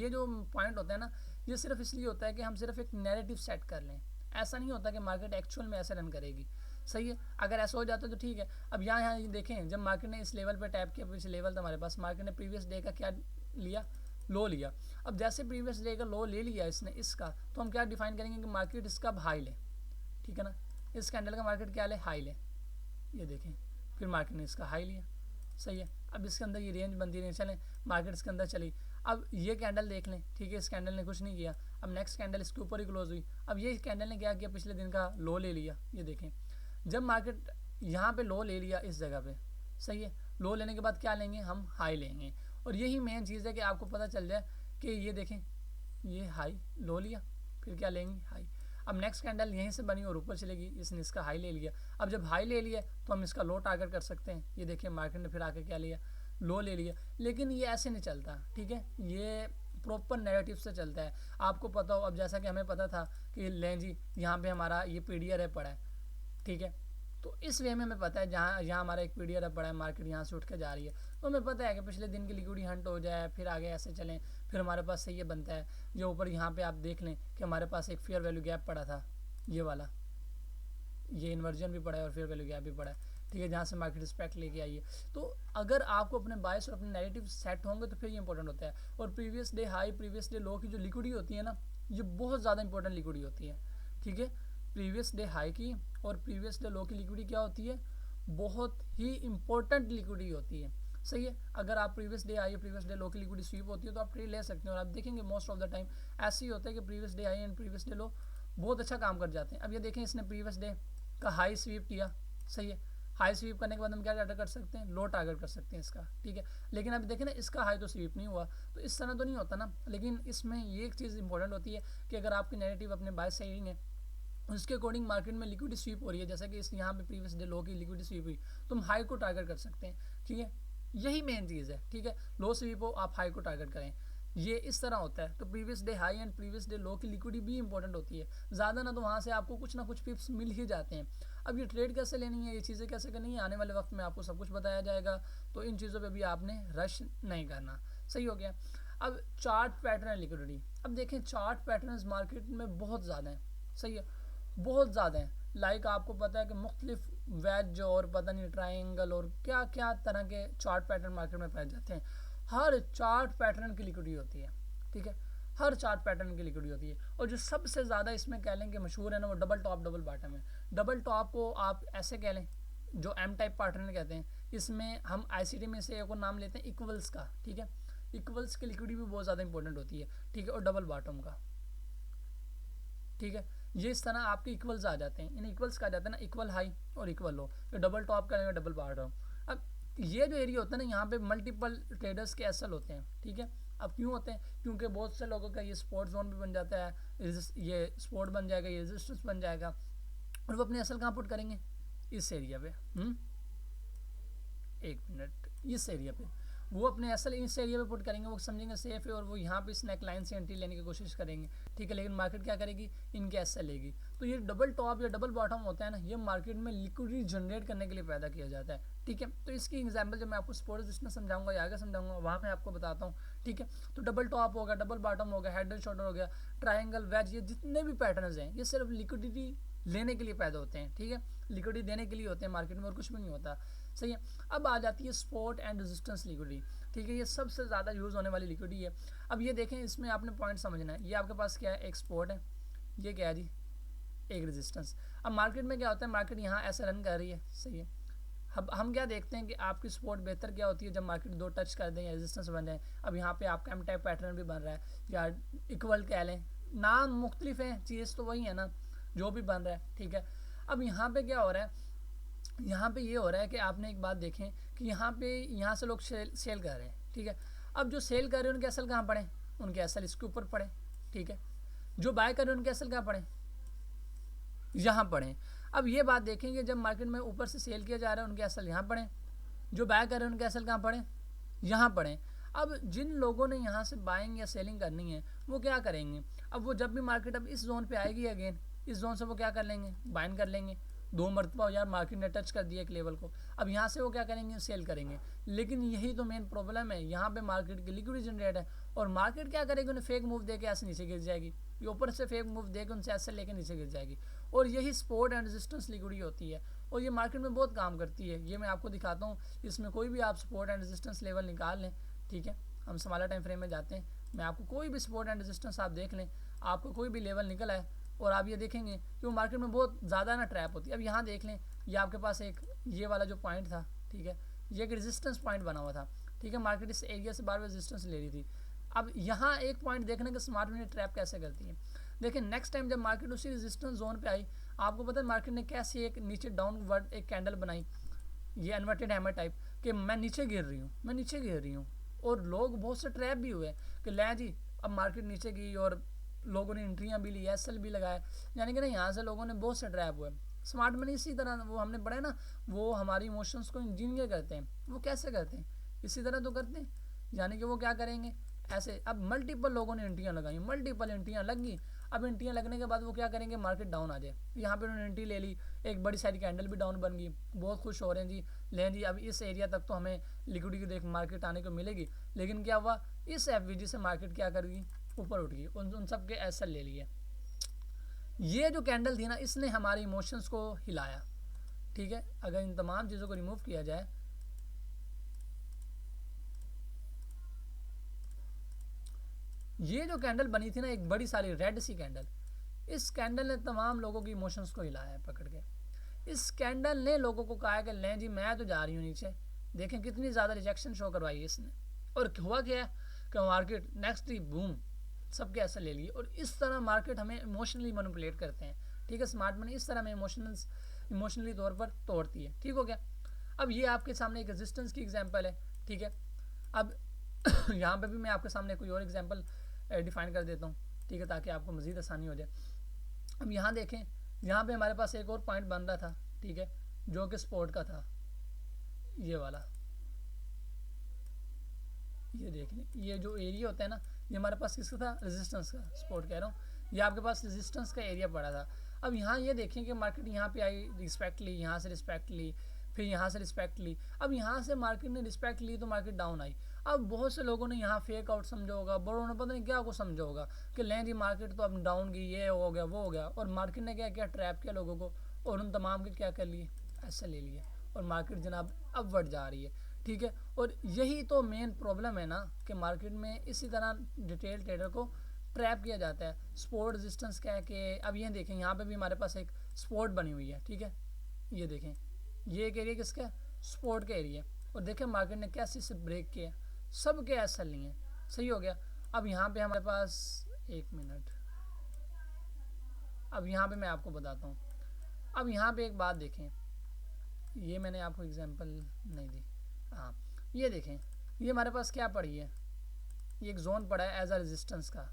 जो पॉइंट होता है ना, ये सिर्फ इसलिए होता है कि हम सिर्फ एक नैरेटिव सेट कर लें। ऐसा नहीं होता कि मार्केट एक्चुअल में ऐसे रन करेगी, सही है। अगर ऐसा हो जाता तो ठीक है। अब यहाँ देखें, जब मार्केट ने इस लेवल पर टैप किया, इस लेवल था हमारे पास, मार्केट ने प्रीवियस डे का क्या लिया, लो लिया। अब जैसे प्रीवियस डे का लो ले लिया इसने इसका, तो हम क्या डिफाइन करेंगे कि मार्केट इसका अब हाई ले, ठीक है ना। इस कैंडल का मार्केट क्या ले, हाई ले, ये देखें, फिर मार्केट ने इसका हाई लिया, सही है। अब इसके अंदर ये रेंज बनती रही, चलें मार्केट इसके अंदर चली। अब ये कैंडल देख लें, ठीक है, इस कैंडल ने कुछ नहीं किया। अब नेक्स्ट कैंडल इसके ऊपर ही क्लोज हुई। अब ये कैंडल ने क्या किया, पिछले दिन का लो ले लिया, ये देखें। जब मार्केट यहाँ पे लो ले लिया इस जगह पे, सही है, लो लेने के बाद क्या लेंगे, हम हाई लेंगे। और यही मेन चीज़ है कि आपको पता चल जाए कि ये देखें, ये हाई लो लिया, फिर क्या लेंगे, हाई। अब नेक्स्ट कैंडल यहीं से बनी और ऊपर चलेगी, इसने इसका हाई ले लिया। अब जब हाई ले लिया तो हम इसका लो टारगेट कर सकते हैं। ये देखिए, मार्केट ने फिर आके क्या लिया, लो ले लिया। लेकिन ये ऐसे नहीं चलता, ठीक है, ये प्रॉपर नैरेटिव से चलता है। आपको पता हो, अब जैसा कि हमें पता था कि लें जी यहाँ पे हमारा ये पीडीआर है पड़ा है, ठीक है, तो इस वे में हमें पता है जहाँ हमारा एक पीडीआर है पड़ा है, मार्केट यहाँ से उठ के जा रही है, तो हमें पता है कि पिछले दिन की लिक्विडिटी हंट हो जाए, फिर आगे ऐसे चलें, फिर हमारे पास से ये बनता है। जो ऊपर यहाँ पे आप देख लें कि हमारे पास एक फेयर वैल्यू गैप पड़ा था, ये वाला, ये इन्वर्जन भी पड़ा है और फेयर वैल्यू गैप भी पड़ा है, ठीक है, जहाँ से मार्केट रिस्पेक्ट लेके आई है। तो अगर आपको अपने बायस और अपने नैरेटिव सेट होंगे तो फिर ये इंपॉर्टेंट होता है। और previous day high, previous day लो की जो लिक्विडिटी होती है ना, ये बहुत ज़्यादा इंपॉर्टेंट लिक्विडिटी होती है, ठीक है। प्रीवियस डे हाई की और प्रीवियस डे लो की लिक्विडिटी क्या होती है, बहुत ही इंपॉर्टेंट लिक्विडिटी होती है, सही है। अगर आप previous day I, previous day लो की लिक्विडिटी स्वीप होती है तो आप ट्रेड ले सकते हैं। और आप देखेंगे मोस्ट ऑफ द टाइम ऐसे ही होता है कि previous day high and previous day लो बहुत अच्छा काम कर जाते हैं। अब ये देखें, इसने प्रीवियस डे का हाई स्वीप किया, सही है, हाई स्वीप करने के बाद हम क्या टारगेट कर सकते हैं, लो टारगेट कर सकते हैं इसका, ठीक है। लेकिन अभी देखें ना इसका हाई तो स्वीप नहीं हुआ, तो इस तरह तो नहीं होता ना। लेकिन इसमें ये एक चीज़ इंपॉर्टेंट होती है कि अगर आपकी नेगेटिव अपने बाय साइडिंग है, उसके अकॉर्डिंग मार्केट में लिक्विडिटी स्वीप हो रही है, जैसा कि इस यहाँ पे प्रीवियस डे लो की लिक्विडिटी स्वीप हुई, तो हम हाई को टारगेट कर सकते हैं, ठीक है। यही मेन चीज़ है, ठीक है। लो स्वीप हो आप हाई को टारगेट करें, ये इस तरह होता है। तो previous day high and previous day लो की लिक्विडिटी भी इंपॉर्टेंट होती है ज़्यादा ना, तो वहाँ से आपको कुछ ना कुछ पिप्स मिल ही जाते हैं। अब ये ट्रेड कैसे लेनी है, ये चीज़ें कैसे करनी है, आने वाले वक्त में आपको सब कुछ बताया जाएगा, तो इन चीज़ों पे भी आपने रश नहीं करना। सही हो गया। अब चार्ट पैटर्न लिक्विडिटी, अब देखें चार्ट पैटर्न मार्केट में बहुत ज़्यादा हैं, सही है, बहुत ज़्यादा हैं। लाइक आपको पता है कि मुख्तलिफ वेज और पता नहीं ट्राइंगल और क्या क्या तरह के चार्ट पैटर्न मार्केट में पाए जाते हैं। हर चार्ट पैटर्न की लिक्विडिटी होती है, ठीक है, हर चार्ट पैटर्न की लिक्विडिटी होती है। और जो सबसे ज़्यादा इसमें कह लें कि मशहूर है ना, वो डबल टॉप डबल बॉटम है। डबल टॉप को आप ऐसे कह लें, जो एम टाइप पैटर्न कहते हैं, इसमें हम आईसीटी में से एक और नाम लेते हैं इक्वल्स का, ठीक है। इक्वल्स की लिक्विडिटी भी बहुत ज़्यादा इंपॉर्टेंट होती है, ठीक है, और डबल बॉटम का, ठीक है। ये इस तरह आपके इक्वल्स आ जाते हैं, इन इक्वल्स का आ जाता है ना, इक्वल हाई और इक्वल लो, तो डबल टॉप करेंगे डबल बॉटम। अब ये जो एरिया होता है ना, यहाँ पे मल्टीपल ट्रेडर्स के एसएल होते हैं, ठीक है। अब क्यों होते हैं, क्योंकि बहुत से लोगों का ये स्पोर्ट जोन भी बन जाता है, ये स्पोर्ट बन जाएगा, ये रेजिस्टेंस बन जाएगा, और वो अपने एसएल कहाँ पुट करेंगे, इस एरिया पे। एक मिनट, इस एरिया पे वो अपने असल इस एरिया पे पुट करेंगे, वो समझेंगे सेफ है, और वो यहाँ पे स्नैक लाइन से एंट्री लेने की कोशिश करेंगे, ठीक है। लेकिन मार्केट क्या करेगी, इनके एसएल लेगी। तो ये डबल टॉप या डबल बॉटम होता है ना, ये मार्केट में लिक्विडिटी जनरेट करने के लिए पैदा किया जाता है, ठीक है। तो इसकी एग्जांपल जब मैं आपको स्पोर्ट रेजिस्टेंस समझाऊंगा या आगे समझाऊंगा, वहाँ मैं आपको बताता हूँ, ठीक है। तो डबल टॉप हो गया, डबल बॉटम हो गया, हेड एंड शोल्डर हो गया, ट्राइंगल, वेज, ये जितने भी पैटर्न्स हैं, ये सिर्फ लिक्विडिटी लेने के लिए पैदा होते हैं, ठीक है, लिक्विडिटी देने के लिए होते हैं मार्केट में, और कुछ भी नहीं होता, सही है। अब आ जाती है सपोर्ट एंड रेजिस्टेंस लिक्विडिटी, ठीक है, ये सबसे ज़्यादा यूज़ होने वाली लिक्विडिटी है। अब ये देखें, इसमें आपने पॉइंट समझना है, ये आपके पास क्या है, एक सपोर्ट है, ये क्या है जी, एक रेजिस्टेंस। अब मार्केट में क्या होता है, मार्केट यहाँ ऐसे रन कर रही है, सही है। अब हम क्या देखते हैं कि आपकी सपोर्ट बेहतर क्या होती है, जब मार्केट दो टच कर दें या रेजिस्टेंस बन जाए। अब यहाँ पे आपका एम टाइप पैटर्न भी बन रहा है, या इक्वल कह लें, नाम मुख्तलिफ है, चीज़ तो वही है ना, जो भी बन रहा है, ठीक है। अब यहाँ पे क्या हो रहा है, यहाँ पे ये हो रहा है कि आपने एक बात देखें कि यहाँ से लोग सेल कर रहे हैं, ठीक है। अब जो सेल कर रहे हैं उनके असल कहाँ पड़े, उनके असल इसके ऊपर पड़े, ठीक है। जो बाय कर रहे हैं उनके असल कहाँ पड़े, यहाँ पड़े। अब ये बात देखेंगे, जब मार्केट में ऊपर से सेल किया जा रहा है उनके असल यहाँ पड़े, जो बाय कर रहे हैं उनके असल कहाँ पड़े, यहाँ पड़े। अब जिन लोगों ने यहाँ से बाइंग या सेलिंग करनी है वो क्या करेंगे, अब वो जब भी मार्केट अब इस जोन पे आएगी अगेन, इस जोन से वो क्या कर लेंगे, बाइंग कर लेंगे, दो मरतबा यार मार्केट ने टच कर दिया एक लेवल को। अब यहाँ से वो क्या करेंगे, सेल करेंगे। लेकिन यही तो मेन प्रॉब्लम है, यहाँ पे मार्केट की लिक्विडिटी जनरेट है, और मार्केट क्या करेगी, उन्हें फेक मूव दे के ऐसे नीचे गिर जाएगी, ये ऊपर से फेक मूव दे के उनसे ऐसे लेके नीचे गिर जाएगी। और यही सपोर्ट एंड रेजिस्टेंस लिक्विडिटी होती है, और ये मार्केट में बहुत काम करती है। ये मैं आपको दिखाता हूँ, इसमें कोई भी आप सपोर्ट एंड रेजिस्टेंस लेवल निकाल लें, ठीक है। हम स्मॉलर टाइम फ्रेम में जाते हैं, मैं आपको कोई भी सपोर्ट एंड रेजिस्टेंस आप देख लें, आपको कोई भी लेवल निकल आए, और आप ये देखेंगे कि वो मार्केट में बहुत ज़्यादा ना ट्रैप होती है। अब यहाँ देख लें, ये आपके पास एक ये वाला जो पॉइंट था, ठीक है, ये एक रेजिस्टेंस पॉइंट बना हुआ था, ठीक है। मार्केट इस एरिया से बार बार रेजिस्टेंस ले रही थी। अब यहाँ एक पॉइंट देखने के स्मार्ट मनी ट्रैप कैसे करती है। देखिए नेक्स्ट टाइम जब मार्केट उसी रेजिस्टेंस जोन पे आई, आपको पता है मार्केट ने कैसे एक नीचे डाउनवर्ड एक कैंडल बनाई, ये इन्वर्टेड हैमर टाइप, कि मैं नीचे गिर रही हूँ, मैं नीचे गिर रही हूँ, और लोग बहुत से ट्रैप भी हुए कि ले जी अब मार्केट नीचे गई, और लोगों ने एंट्रियाँ भी ली, एसएल भी लगाए, यानी कि ना यहाँ से लोगों ने बहुत से ट्रैप हुए। स्मार्ट मनी इसी तरह, वो हमने पढ़ा है ना, वो हमारी इमोशंस को इंजीनियर करते हैं। वो कैसे करते हैं, इसी तरह तो करते हैं, यानी कि वो क्या करेंगे ऐसे। अब मल्टीपल लोगों ने एंट्रियाँ लगाई, मल्टीपल एंट्रियाँ लगी। अब एंट्रियाँ लगने के बाद वो क्या करेंगे, मार्केट डाउन आ जाए, यहाँ पे उन्होंने एंट्री ले ली, एक बड़ी सारी कैंडल भी डाउन बन गई, बहुत खुश हो रहे हैं जी, लें जी अब इस एरिया तक तो हमें लिक्विडिटी देख मार्केट आने को मिलेगी। लेकिन क्या हुआ, इस एफवीजी से मार्केट क्या कर गई, ऊपर उठ गई, उन सब के एसएल ले लिए। ये जो कैंडल थी ना, इसने हमारे इमोशंस को हिलाया, ठीक है। अगर इन तमाम चीज़ों को रिमूव किया जाए, ये जो कैंडल बनी थी ना, एक बड़ी सारी रेड सी कैंडल, इस कैंडल ने तमाम लोगों की इमोशंस को हिलाया है पकड़ के। इस कैंडल ने लोगों को कहा कि लें जी मैं तो जा रही हूँ नीचे। देखें कितनी ज़्यादा रिजेक्शन शो करवाई है इसने, और हुआ क्या है कि मार्केट नेक्स्ट ही बूम सबके ऐसा ले लिए। और इस तरह मार्केट हमें इमोशनली मैनिपुलेट करते हैं, ठीक है। स्मार्ट मनी इस तरह हमें इमोशनली तौर पर तोड़ती है। ठीक हो गया। अब ये आपके सामने एक रेजिस्टेंस की एग्जांपल है। ठीक है, अब यहाँ पे भी मैं आपके सामने कोई और एग्जांपल डिफाइन कर देता हूँ। ठीक है, ताकि आपको मज़ीद आसानी हो जाए। अब यहाँ देखें, यहाँ पे हमारे पास एक और पॉइंट बन रहा था। ठीक है, जो कि स्पोर्ट का था, ये वाला। ये देख लें, ये जो एरिया होता है ना, ये हमारे पास किसका था, रेजिस्टेंस का। स्पोर्ट कह रहा हूँ, ये आपके पास रेजिस्टेंस का एरिया पड़ा था। अब यहाँ ये देखें कि मार्केट यहाँ पे आई, रिस्पेक्ट ली, यहाँ से रिस्पेक्ट ली, फिर यहाँ से रिस्पेक्ट ली। अब यहाँ से मार्केट ने रिस्पेक्ट ली तो मार्केट डाउन आई। अब बहुत से लोगों ने यहाँ फेक आउट समझा होगा, बड़ों ने पता नहीं क्या को समझा होगा कि लें जी मार्केट तो अब डाउन गई, ये हो गया वो हो गया। और मार्केट ने क्या किया, ट्रैप किया लोगों को, और उन तमाम के क्या कर लिए, ऐसे ले लिए, और मार्केट जनाब अपवर्ड जा रही है। ठीक है, और यही तो मेन प्रॉब्लम है ना कि मार्केट में इसी तरह डिटेल ट्रेडर को ट्रैप किया जाता है। सपोर्ट रेजिस्टेंस कह के, अब ये देखें यहाँ पे भी हमारे पास एक सपोर्ट बनी हुई है। ठीक है, ये देखें, ये एक एरिया किसका है, सपोर्ट का एरिया। और देखें मार्केट ने कैसे इसे ब्रेक किया, सब के ऐसा लिए हैं। सही हो गया। अब यहाँ पे हमारे पास, एक मिनट, अब यहाँ पे मैं आपको बताता हूँ। अब यहाँ पे एक बात देखें, ये मैंने आपको एग्जांपल नहीं दी। हाँ, ये देखें, ये हमारे पास क्या पड़ी है, ये एक जोन पड़ा है एज अ रेजिस्टेंस का,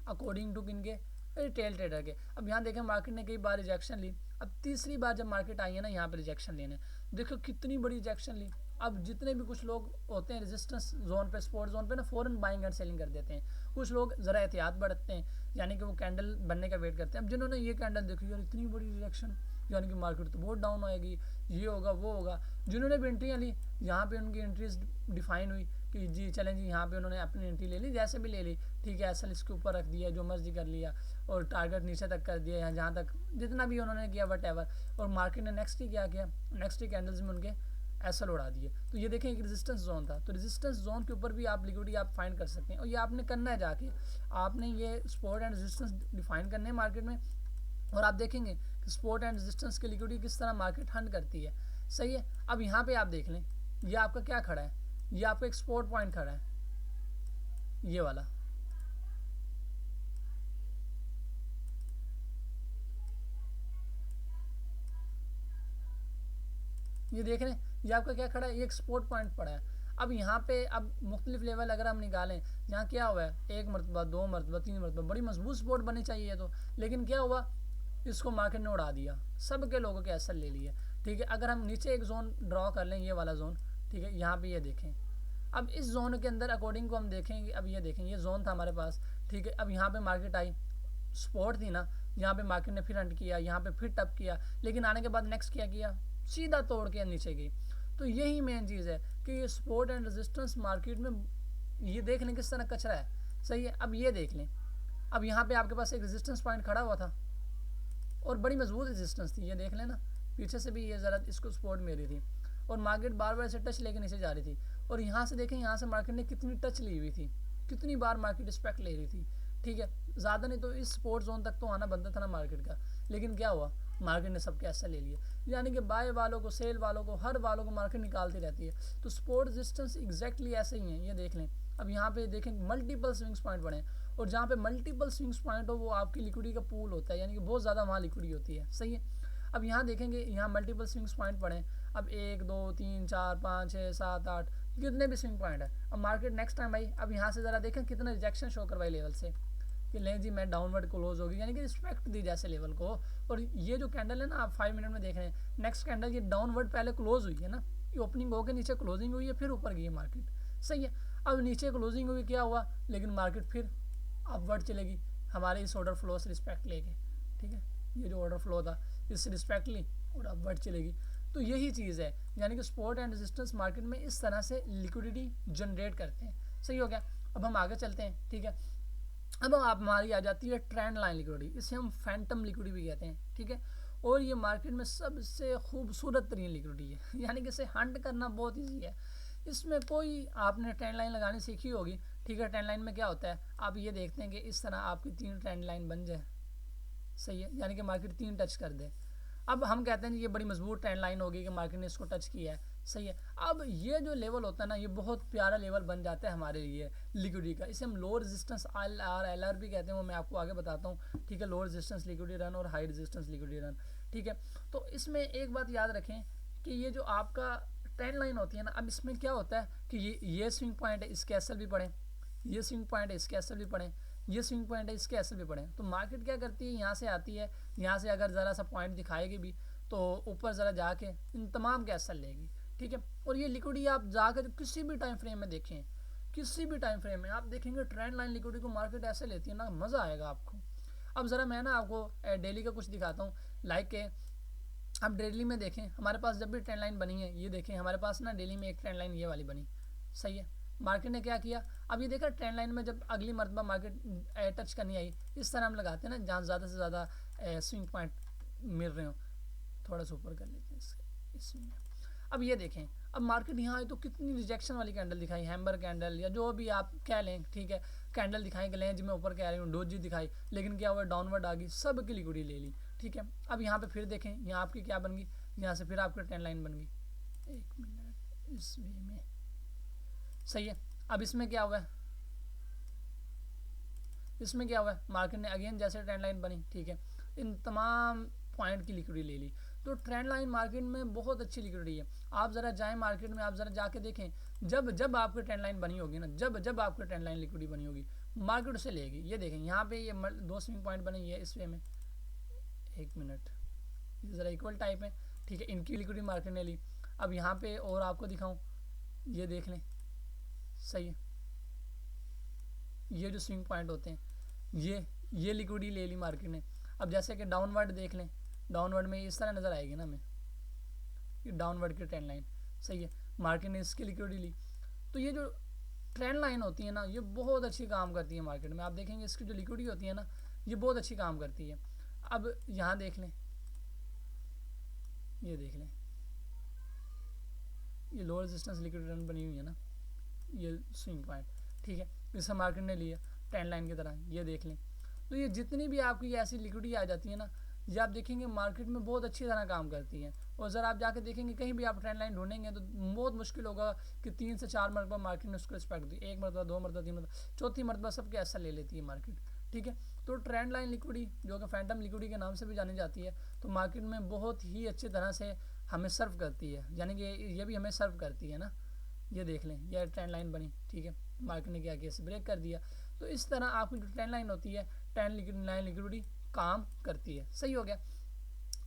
अकॉर्डिंग टू किन के, रिटेल ट्रेडर के। अब यहाँ देखें मार्केट ने कई बार रिजेक्शन ली। अब तीसरी बार जब मार्केट आई है ना यहाँ पे रिजेक्शन लेने, देखो कितनी बड़ी रिजेक्शन ली। अब जितने भी कुछ लोग होते हैं रेजिस्टेंस जोन पे, सपोर्ट जोन पे ना, फ़ौरन बाइंग एंड सेलिंग कर देते हैं। कुछ लोग ज़रा एहतियात बरतते हैं, यानी कि वो कैंडल बनने का वेट करते हैं। अब जिन्होंने ये कैंडल देखी, यार इतनी बड़ी रिजेक्शन, यानी कि मार्केट तो बहुत डाउन आएगी, ये होगा वो होगा। जिन्होंने भी एंट्रियाँ ली, यहाँ पे उनकी एंट्रीज डिफाइन हुई कि जी चलें जी, यहाँ पे उन्होंने अपनी एंट्री ले ली, जैसे भी ले ली। ठीक है, एसएल इसके ऊपर रख दिया, जो मर्जी कर लिया, और टारगेट नीचे तक कर दिया, यहाँ जहाँ तक जितना भी उन्होंने किया वट एवर। और मार्केट ने नेक्स्ट ही क्या किया, नेक्स्ट ही कैंडल्स में उनके एसएल उड़ा दिए। तो ये देखें एक रेजिस्टेंस जोन था, तो रेजिस्टेंस जोन के ऊपर भी आप लिक्विडिटी आप फाइंड कर सकते हैं। और ये आपने करना है, जाके आपने ये सपोर्ट एंड रेजिस्टेंस डिफाइन करने हैं मार्केट में, और आप देखेंगे कि सपोर्ट एंड रेजिस्टेंस की लिक्विडिटी किस तरह मार्केट हंट करती है। सही है। अब यहाँ पे आप देख लें, ये आपका क्या खड़ा है, ये आपका एक सपोर्ट पॉइंट खड़ा है, ये वाला। ये देख रहे हैं, ये आपका क्या खड़ा है, ये एक सपोर्ट पॉइंट पड़ा है। अब यहाँ पे अब मुख्तलिफ लेवल अगर हम निकालें, यहाँ क्या हुआ है, एक मरतबा, दो मरतबा, तीन मरतबा, बड़ी मजबूत सपोर्ट बनी चाहिए तो, लेकिन क्या हुआ, इसको मार्केट ने उड़ा दिया, सब के लोगों के असर ले लिए। ठीक है, अगर हम नीचे एक जोन ड्रॉ कर लें, ये वाला जोन, ठीक है, यहाँ पे ये देखें। अब इस जोन के अंदर अकॉर्डिंग को हम देखेंगे, अब ये देखें, ये जोन था हमारे पास। ठीक है, अब यहाँ पे मार्केट आई, सपोर्ट थी ना, यहाँ पे मार्केट ने फिर हंट किया, यहाँ पे फिर टप किया, लेकिन आने के बाद नेक्स्ट क्या किया, सीधा तोड़ के नीचे गई। तो यही मेन चीज़ है कि ये सपोर्ट एंड रेजिस्टेंस मार्केट में, ये देख लें किस तरह कचरा है। सही है। अब ये देख लें, अब यहाँ पे आपके पास एक रेजिस्टेंस पॉइंट खड़ा हुआ था, और बड़ी मजबूत रेजिस्टेंस थी, ये देख लेना, पीछे से भी ये ज़रा इसको सपोर्ट मिल रही थी, और मार्केट बार बार ऐसे टच लेके नीचे जा रही थी। और यहाँ से देखें, यहाँ से मार्केट ने कितनी टच ली हुई थी, कितनी बार मार्केट रिस्पेक्ट ले रही थी। ठीक है, ज़्यादा नहीं तो इस सपोर्ट जोन तक तो आना बनता था ना मार्केट का, लेकिन क्या हुआ, मार्केट ने सबके ऐसा ले लिया। यानी कि बाय वालों को, सेल वालों को, हर वालों को मार्केट निकालती रहती है। तो सपोर्ट रेजिस्टेंस एग्जैक्टली ऐसे ही है, ये देख लें। अब यहाँ पे देखें मल्टीपल स्विंग्स पॉइंट बने, और जहाँ पे मल्टीपल स्विंग्स पॉइंट हो वो आपकी लिक्विडिटी का पूल होता है, यानी कि बहुत ज़्यादा वहाँ लिक्विडिटी होती है। सही है। अब यहाँ देखेंगे, यहाँ मल्टीपल स्विंग्स पॉइंट पड़े, अब 1 2 3 4 5 6 7 8 कितने भी स्विंग पॉइंट है। अब मार्केट नेक्स्ट टाइम आई, अब यहाँ से ज़रा देखें कितना रिजेक्शन शो करवाई लेवल से, कि लें जी मैं डाउनवर्ड क्लोज होगी, यानी कि रिस्पेक्ट दी जैसे लेवल को। और ये जो कैंडल है ना, आप 5 मिनट में देख रहे हैं, नेक्स्ट कैंडल ये डाउनवर्ड पहले क्लोज हुई है ना, ये ओपनिंग होकर नीचे क्लोजिंग हुई है, फिर ऊपर गई है मार्केट। सही है। अब नीचे क्लोजिंग हुई, क्या हुआ, लेकिन मार्केट फिर अपवर्ड चलेगी हमारे इस ऑर्डर फ्लो से रिस्पेक्ट लेके। ठीक है, ये जो ऑर्डर फ्लो था इससे रिस्पेक्ट ली और अपवर्ड चलेगी। तो यही चीज़ है, यानी कि सपोर्ट एंड रेजिस्टेंस मार्केट में इस तरह से लिक्विडिटी जनरेट करते हैं। सही हो गया। अब हम आगे चलते हैं। ठीक है, अब आप हमारी आ जाती है ट्रेंड लाइन लिक्विडिटी, इसे हम फैंटम लिक्विडिटी भी कहते हैं। ठीक है, और ये मार्केट में सबसे खूबसूरत तरीन लिक्विडिटी है, यानी कि इसे हंट करना बहुत ईजी है। इसमें कोई, आपने ट्रेंड लाइन लगानी सीखी होगी। ठीक है, ट्रेंड लाइन में क्या होता है, आप ये देखते हैं कि इस तरह आपकी 3 ट्रेंड लाइन बन जाए। सही है, यानी कि मार्केट 3 टच कर दे। अब हम कहते हैं ये बड़ी मजबूत ट्रेंड लाइन होगी कि मार्केट ने इसको टच किया है, सही है। अब ये जो लेवल होता है ना, ये बहुत प्यारा लेवल बन जाता है हमारे लिए लिक्विडिटी का। इसे हम लो रेजिस्टेंस एल आर भी कहते हैं, वो मैं आपको आगे बताता हूँ, ठीक है। लो रेजिस्टेंस लिक्विडिटी रन और हाई रेजिस्टेंस लिक्विडिटी रन, ठीक है। तो इसमें एक बात याद रखें कि ये जो आपका ट्रेंड लाइन होती है ना, अब इसमें क्या होता है कि ये स्विंग पॉइंट है, इसके एसएल भी पढ़ें, ये स्विंग पॉइंट है, इसके एसएल भी पढ़ें, ये स्विंग पॉइंट है, इसके एसएल भी पढ़ें। तो मार्केट क्या करती है, यहाँ से आती है, यहाँ से अगर ज़रा सा पॉइंट दिखाएगी भी तो ऊपर ज़रा जाके इन तमाम के एसएल लेगी, ठीक है। और ये लिक्विडिटी आप जाकर किसी भी टाइम फ्रेम में देखें, किसी भी टाइम फ्रेम में आप देखेंगे ट्रेंड लाइन लिक्विडिटी को मार्केट ऐसे लेती है ना, मज़ा आएगा आपको। अब ज़रा मैं ना आपको डेली का कुछ दिखाता हूँ, लाइक के अब डेली में देखें, हमारे पास जब भी ट्रेंड लाइन बनी है, ये देखें हमारे पास ना डेली में एक ट्रेंड लाइन ये वाली बनी, सही है। मार्केट ने क्या किया, अब ये देखा ट्रेंड लाइन में जब अगली मरतबा मार्केट टच करनी आई, इस तरह हम लगाते हैं ना जहाँ ज़्यादा से ज़्यादा स्विंग पॉइंट मिल रहे हो। थोड़ा सा ऊपर कर लेते हैं इसमें। अब ये देखें, अब मार्केट यहाँ आए तो कितनी रिजेक्शन वाली कैंडल दिखाई, हैम्बर कैंडल या जो भी आप कह लें, ठीक है। कैंडल दिखाई कि लें, मैं ऊपर कह रही हूँ डोजी दिखाई, लेकिन क्या हुआ, डाउनवर्ड आ गई, सब की लिक्विडिटी ले ली, ठीक है। अब यहाँ पे फिर देखें, यहाँ आपकी क्या बन गई, यहाँ से फिर आपकी ट्रेंड लाइन बन गई, एक मिनट इस वे में, सही है। अब इसमें क्या हुआ है, इसमें क्या हुआ है, मार्केट ने अगेन जैसे ट्रेंड लाइन बनी, ठीक है, इन तमाम पॉइंट की लिक्विडिटी ले ली। तो ट्रेंड लाइन मार्केट में बहुत अच्छी लिक्विडिटी है। आप ज़रा जाएं मार्केट में, आप ज़रा जाके देखें, जब आपकी ट्रेंड लाइन बनी होगी ना, जब आपकी ट्रेंड लाइन लिक्विडिटी बनी होगी, मार्केट उसे लेगी। ये देखें यहाँ पे ये दो स्विंग पॉइंट बने, ये इस वे में, एक मिनट, ये ज़रा इक्वल टाइप है, ठीक है, इनकी लिक्विडिटी मार्केट ने ली। अब यहाँ पे और आपको दिखाऊँ, ये देख लें, सही है, ये जो स्विंग पॉइंट होते हैं, ये लिक्विडिटी ले ली मार्केट ने। अब जैसे कि डाउनवर्ड देख लें, डाउनवर्ड में इस तरह नज़र आएगी ना हमें, ये डाउनवर्ड की ट्रेंड लाइन, सही है, मार्केट ने इसकी लिक्विडिटी ली। तो ये जो ट्रेंड लाइन होती है ना, ये बहुत अच्छी काम करती है मार्केट में। आप देखेंगे इसकी जो लिक्विडिटी होती है ना, ये बहुत अच्छी काम करती है। अब यहाँ देख लें, ये देख लें, ये लो रेजिस्टेंस लिक्विडिटी रन बनी हुई है ना, ये स्विंग पॉइंट, ठीक है, इसे मार्केट ने लिया ट्रेंड लाइन की तरह, ये देख लें। तो ये जितनी भी आपकी ऐसी लिक्विडिटी आ जाती है ना, ये आप देखेंगे मार्केट में बहुत अच्छी तरह काम करती हैं। और ज़रा आप जाके देखेंगे कहीं भी आप ट्रेंड लाइन ढूंढेंगे तो बहुत मुश्किल होगा कि 3 से 4 मरतबा मार्केट ने उसको रिस्पेक्ट दी, एक मरतबा, 2 मरतबा, 3 मरतबा, चौथी मरतबा सबके ऐसा ले लेती है मार्केट, ठीक है। तो ट्रेंड लाइन लिक्विडिटी जो कि फैंटम लिक्विडिटी के नाम से भी जानी जाती है, तो मार्केट में बहुत ही अच्छी तरह से हमें सर्व करती है, यानी कि ये भी हमें सर्व करती है ना। ये देख लें, यह ट्रेंड लाइन बनी, ठीक है, मार्केट ने क्या किया, इसे ब्रेक कर दिया। तो इस तरह आपकी जो ट्रेंड लाइन होती है, ट्रेंड लाइन लिक्विडिटी काम करती है, सही हो गया।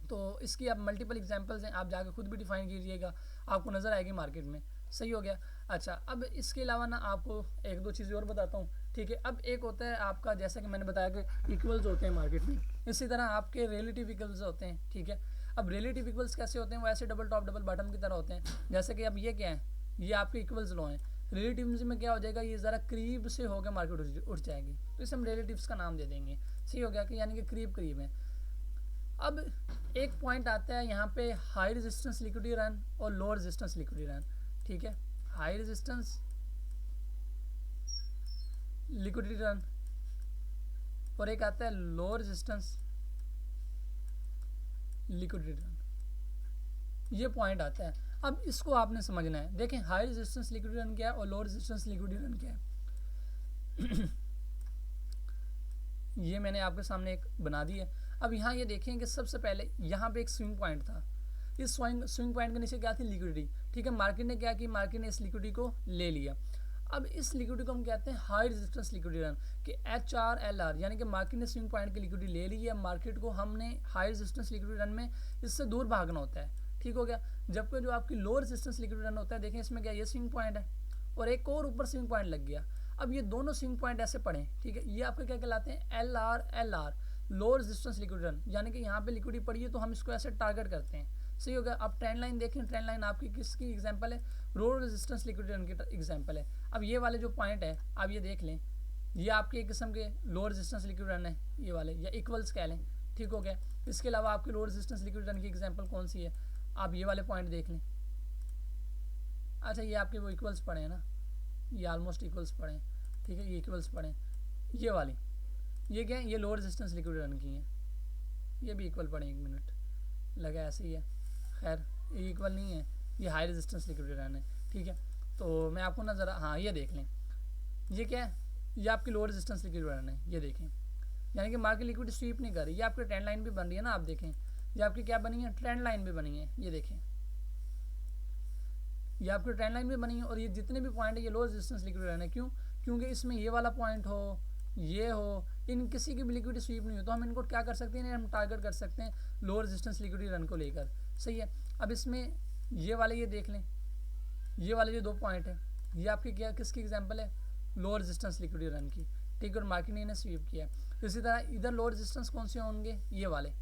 तो इसकी आप मल्टीपल एग्जांपल्स हैं, आप जाकर खुद भी डिफाइन कीजिएगा, आपको नज़र आएगी मार्केट में, सही हो गया। अच्छा, अब इसके अलावा ना आपको एक दो चीज़ें और बताता हूँ, ठीक है। अब एक होता है आपका, जैसा कि मैंने बताया कि इक्वल्स होते हैं मार्केट में, इसी तरह आपके रिलेटिव इक्वल्स होते हैं, ठीक है। अब रिलेटिव इक्वल्स कैसे होते हैं, वो ऐसे डबल टॉप डबल बॉटम की तरह होते हैं। जैसे कि अब ये क्या है, ये आपके इक्वल्स लो हैं, रिलेटिव्स में क्या हो जाएगा, ये ज़रा करीब से होकर मार्केट उठ जाएगी, तो इसे हम रिलेटिव्स का नाम दे देंगे, सही हो गया, कि यानी कि करीब करीब है। अब एक पॉइंट आता है यहाँ पे हाई रेजिस्टेंस लिक्विडिटी रन और लो रेजिस्टेंस लिक्विडिटी रन, ठीक है, हाई रेजिस्टेंस लिक्विडिटी रन, और एक आता है लो रेजिस्टेंस लिक्विडिटी रन, ये पॉइंट आता है। अब इसको आपने समझना है, देखें हाई रेजिस्टेंस लिक्विडिटी रन क्या है और लो रेजिस्टेंस लिक्विडिटी रन क्या है। ये मैंने आपके सामने एक बना दी है। अब यहाँ ये देखें कि सबसे पहले यहाँ पे एक स्विंग पॉइंट था, इस स्विंग पॉइंट के नीचे क्या थी, लिक्विडिटी, ठीक है। मार्केट ने क्या की, मार्केट ने इस लिक्विडिटी को ले लिया। अब इस लिक्विडिटी को हम कहते हैं हाई रेजिस्टेंस लिक्विडिटी रन, कि HRLR, यानी कि मार्केट ने स्विंग पॉइंट की लिक्विडिटी ले ली है, मार्केट को हमने हाई रेजिस्टेंस लिक्विडिटी रन में इससे दूर भागना होता है, ठीक हो गया। जबकि जो आपकी लो रेजिस्टेंस लिक्विडिटी रन होता है, देखें इसमें क्या, ये स्विंग पॉइंट है और एक और ऊपर स्विंग पॉइंट लग गया। अब ये दोनों स्विंग पॉइंट ऐसे पड़े, ठीक है, ये आपके क्या कहलाते हैं, LR low resistance liquidity run, यानी कि यहाँ पे लिक्विडिटी पड़ी है तो हम इसको ऐसे टारगेट करते हैं, सही हो गया। अब ट्रेंड लाइन देखें, ट्रेंड लाइन आपकी किसकी एग्जांपल है, लो रेजिस्टेंस लिक्विडिटी रन की एग्जांपल है। अब ये वाले जो पॉइंट है, आप ये देख लें, ये आपके एक किस्म के लो रेजिस्टेंस लिक्विडिटी रन है, ये वाले, या इक्वल्स कह लें, ठीक हो गया। इसके अलावा आपकी लो रेजिस्टेंस लिक्विडिटी रन की एग्जाम्पल कौन सी है, आप ये वाले पॉइंट देख लें। अच्छा, ये आपके वो इक्वल्स पड़े हैं ना, ये ऑलमोस्ट इक्वल्स पड़े हैं, ठीक है, ये इक्वल्स पड़े हैं, ये वाली, ये क्या है, ये लो रेजिस्टेंस लिक्विडिटी रन की हैं, ये भी इक्वल पड़े, एक मिनट लगा ऐसे ही है, खैर ये इक्वल नहीं है, ये हाई रेजिस्टेंस लिक्विडिटी रन है, ठीक है। तो मैं आपको ना ज़रा, हाँ ये देख लें, ये क्या है, ये आपकी लो रेजिस्टेंस लिक्विडिटी रन है, ये देखें, यानी कि मार्केट लिक्विडिटी स्वीप नहीं कर रही। ये आपकी ट्रेंड लाइन भी बन रही है ना, आप देखें, ये आपकी क्या बनी है, ट्रेंड लाइन भी बनी है, ये देखें, ये आपकी ट्रेंड लाइन भी बनी है। और ये जितने भी पॉइंट है ये लो रेजिस्टेंस लिक्विडिटी रन है, क्यों, क्योंकि इसमें ये वाला पॉइंट हो, ये हो, इन किसी की भी लिक्विडिटी स्वीप नहीं हो, तो हम इनको क्या कर सकते हैं, हम टारगेट कर सकते हैं लो रेजिस्टेंस लिक्विडिटी रन को लेकर, सही है। अब इसमें ये वाले, ये देख लें, ये वाले जो 2 पॉइंट है, ये आपकी क्या, किसकी एग्जांपल है, लो रेजिस्टेंस लिक्विडिटी रन की, ठीक है, और मार्केट ने इन्हें स्वीप किया। इसी तरह इधर लो रेजिस्टेंस कौन से होंगे, ये वाले,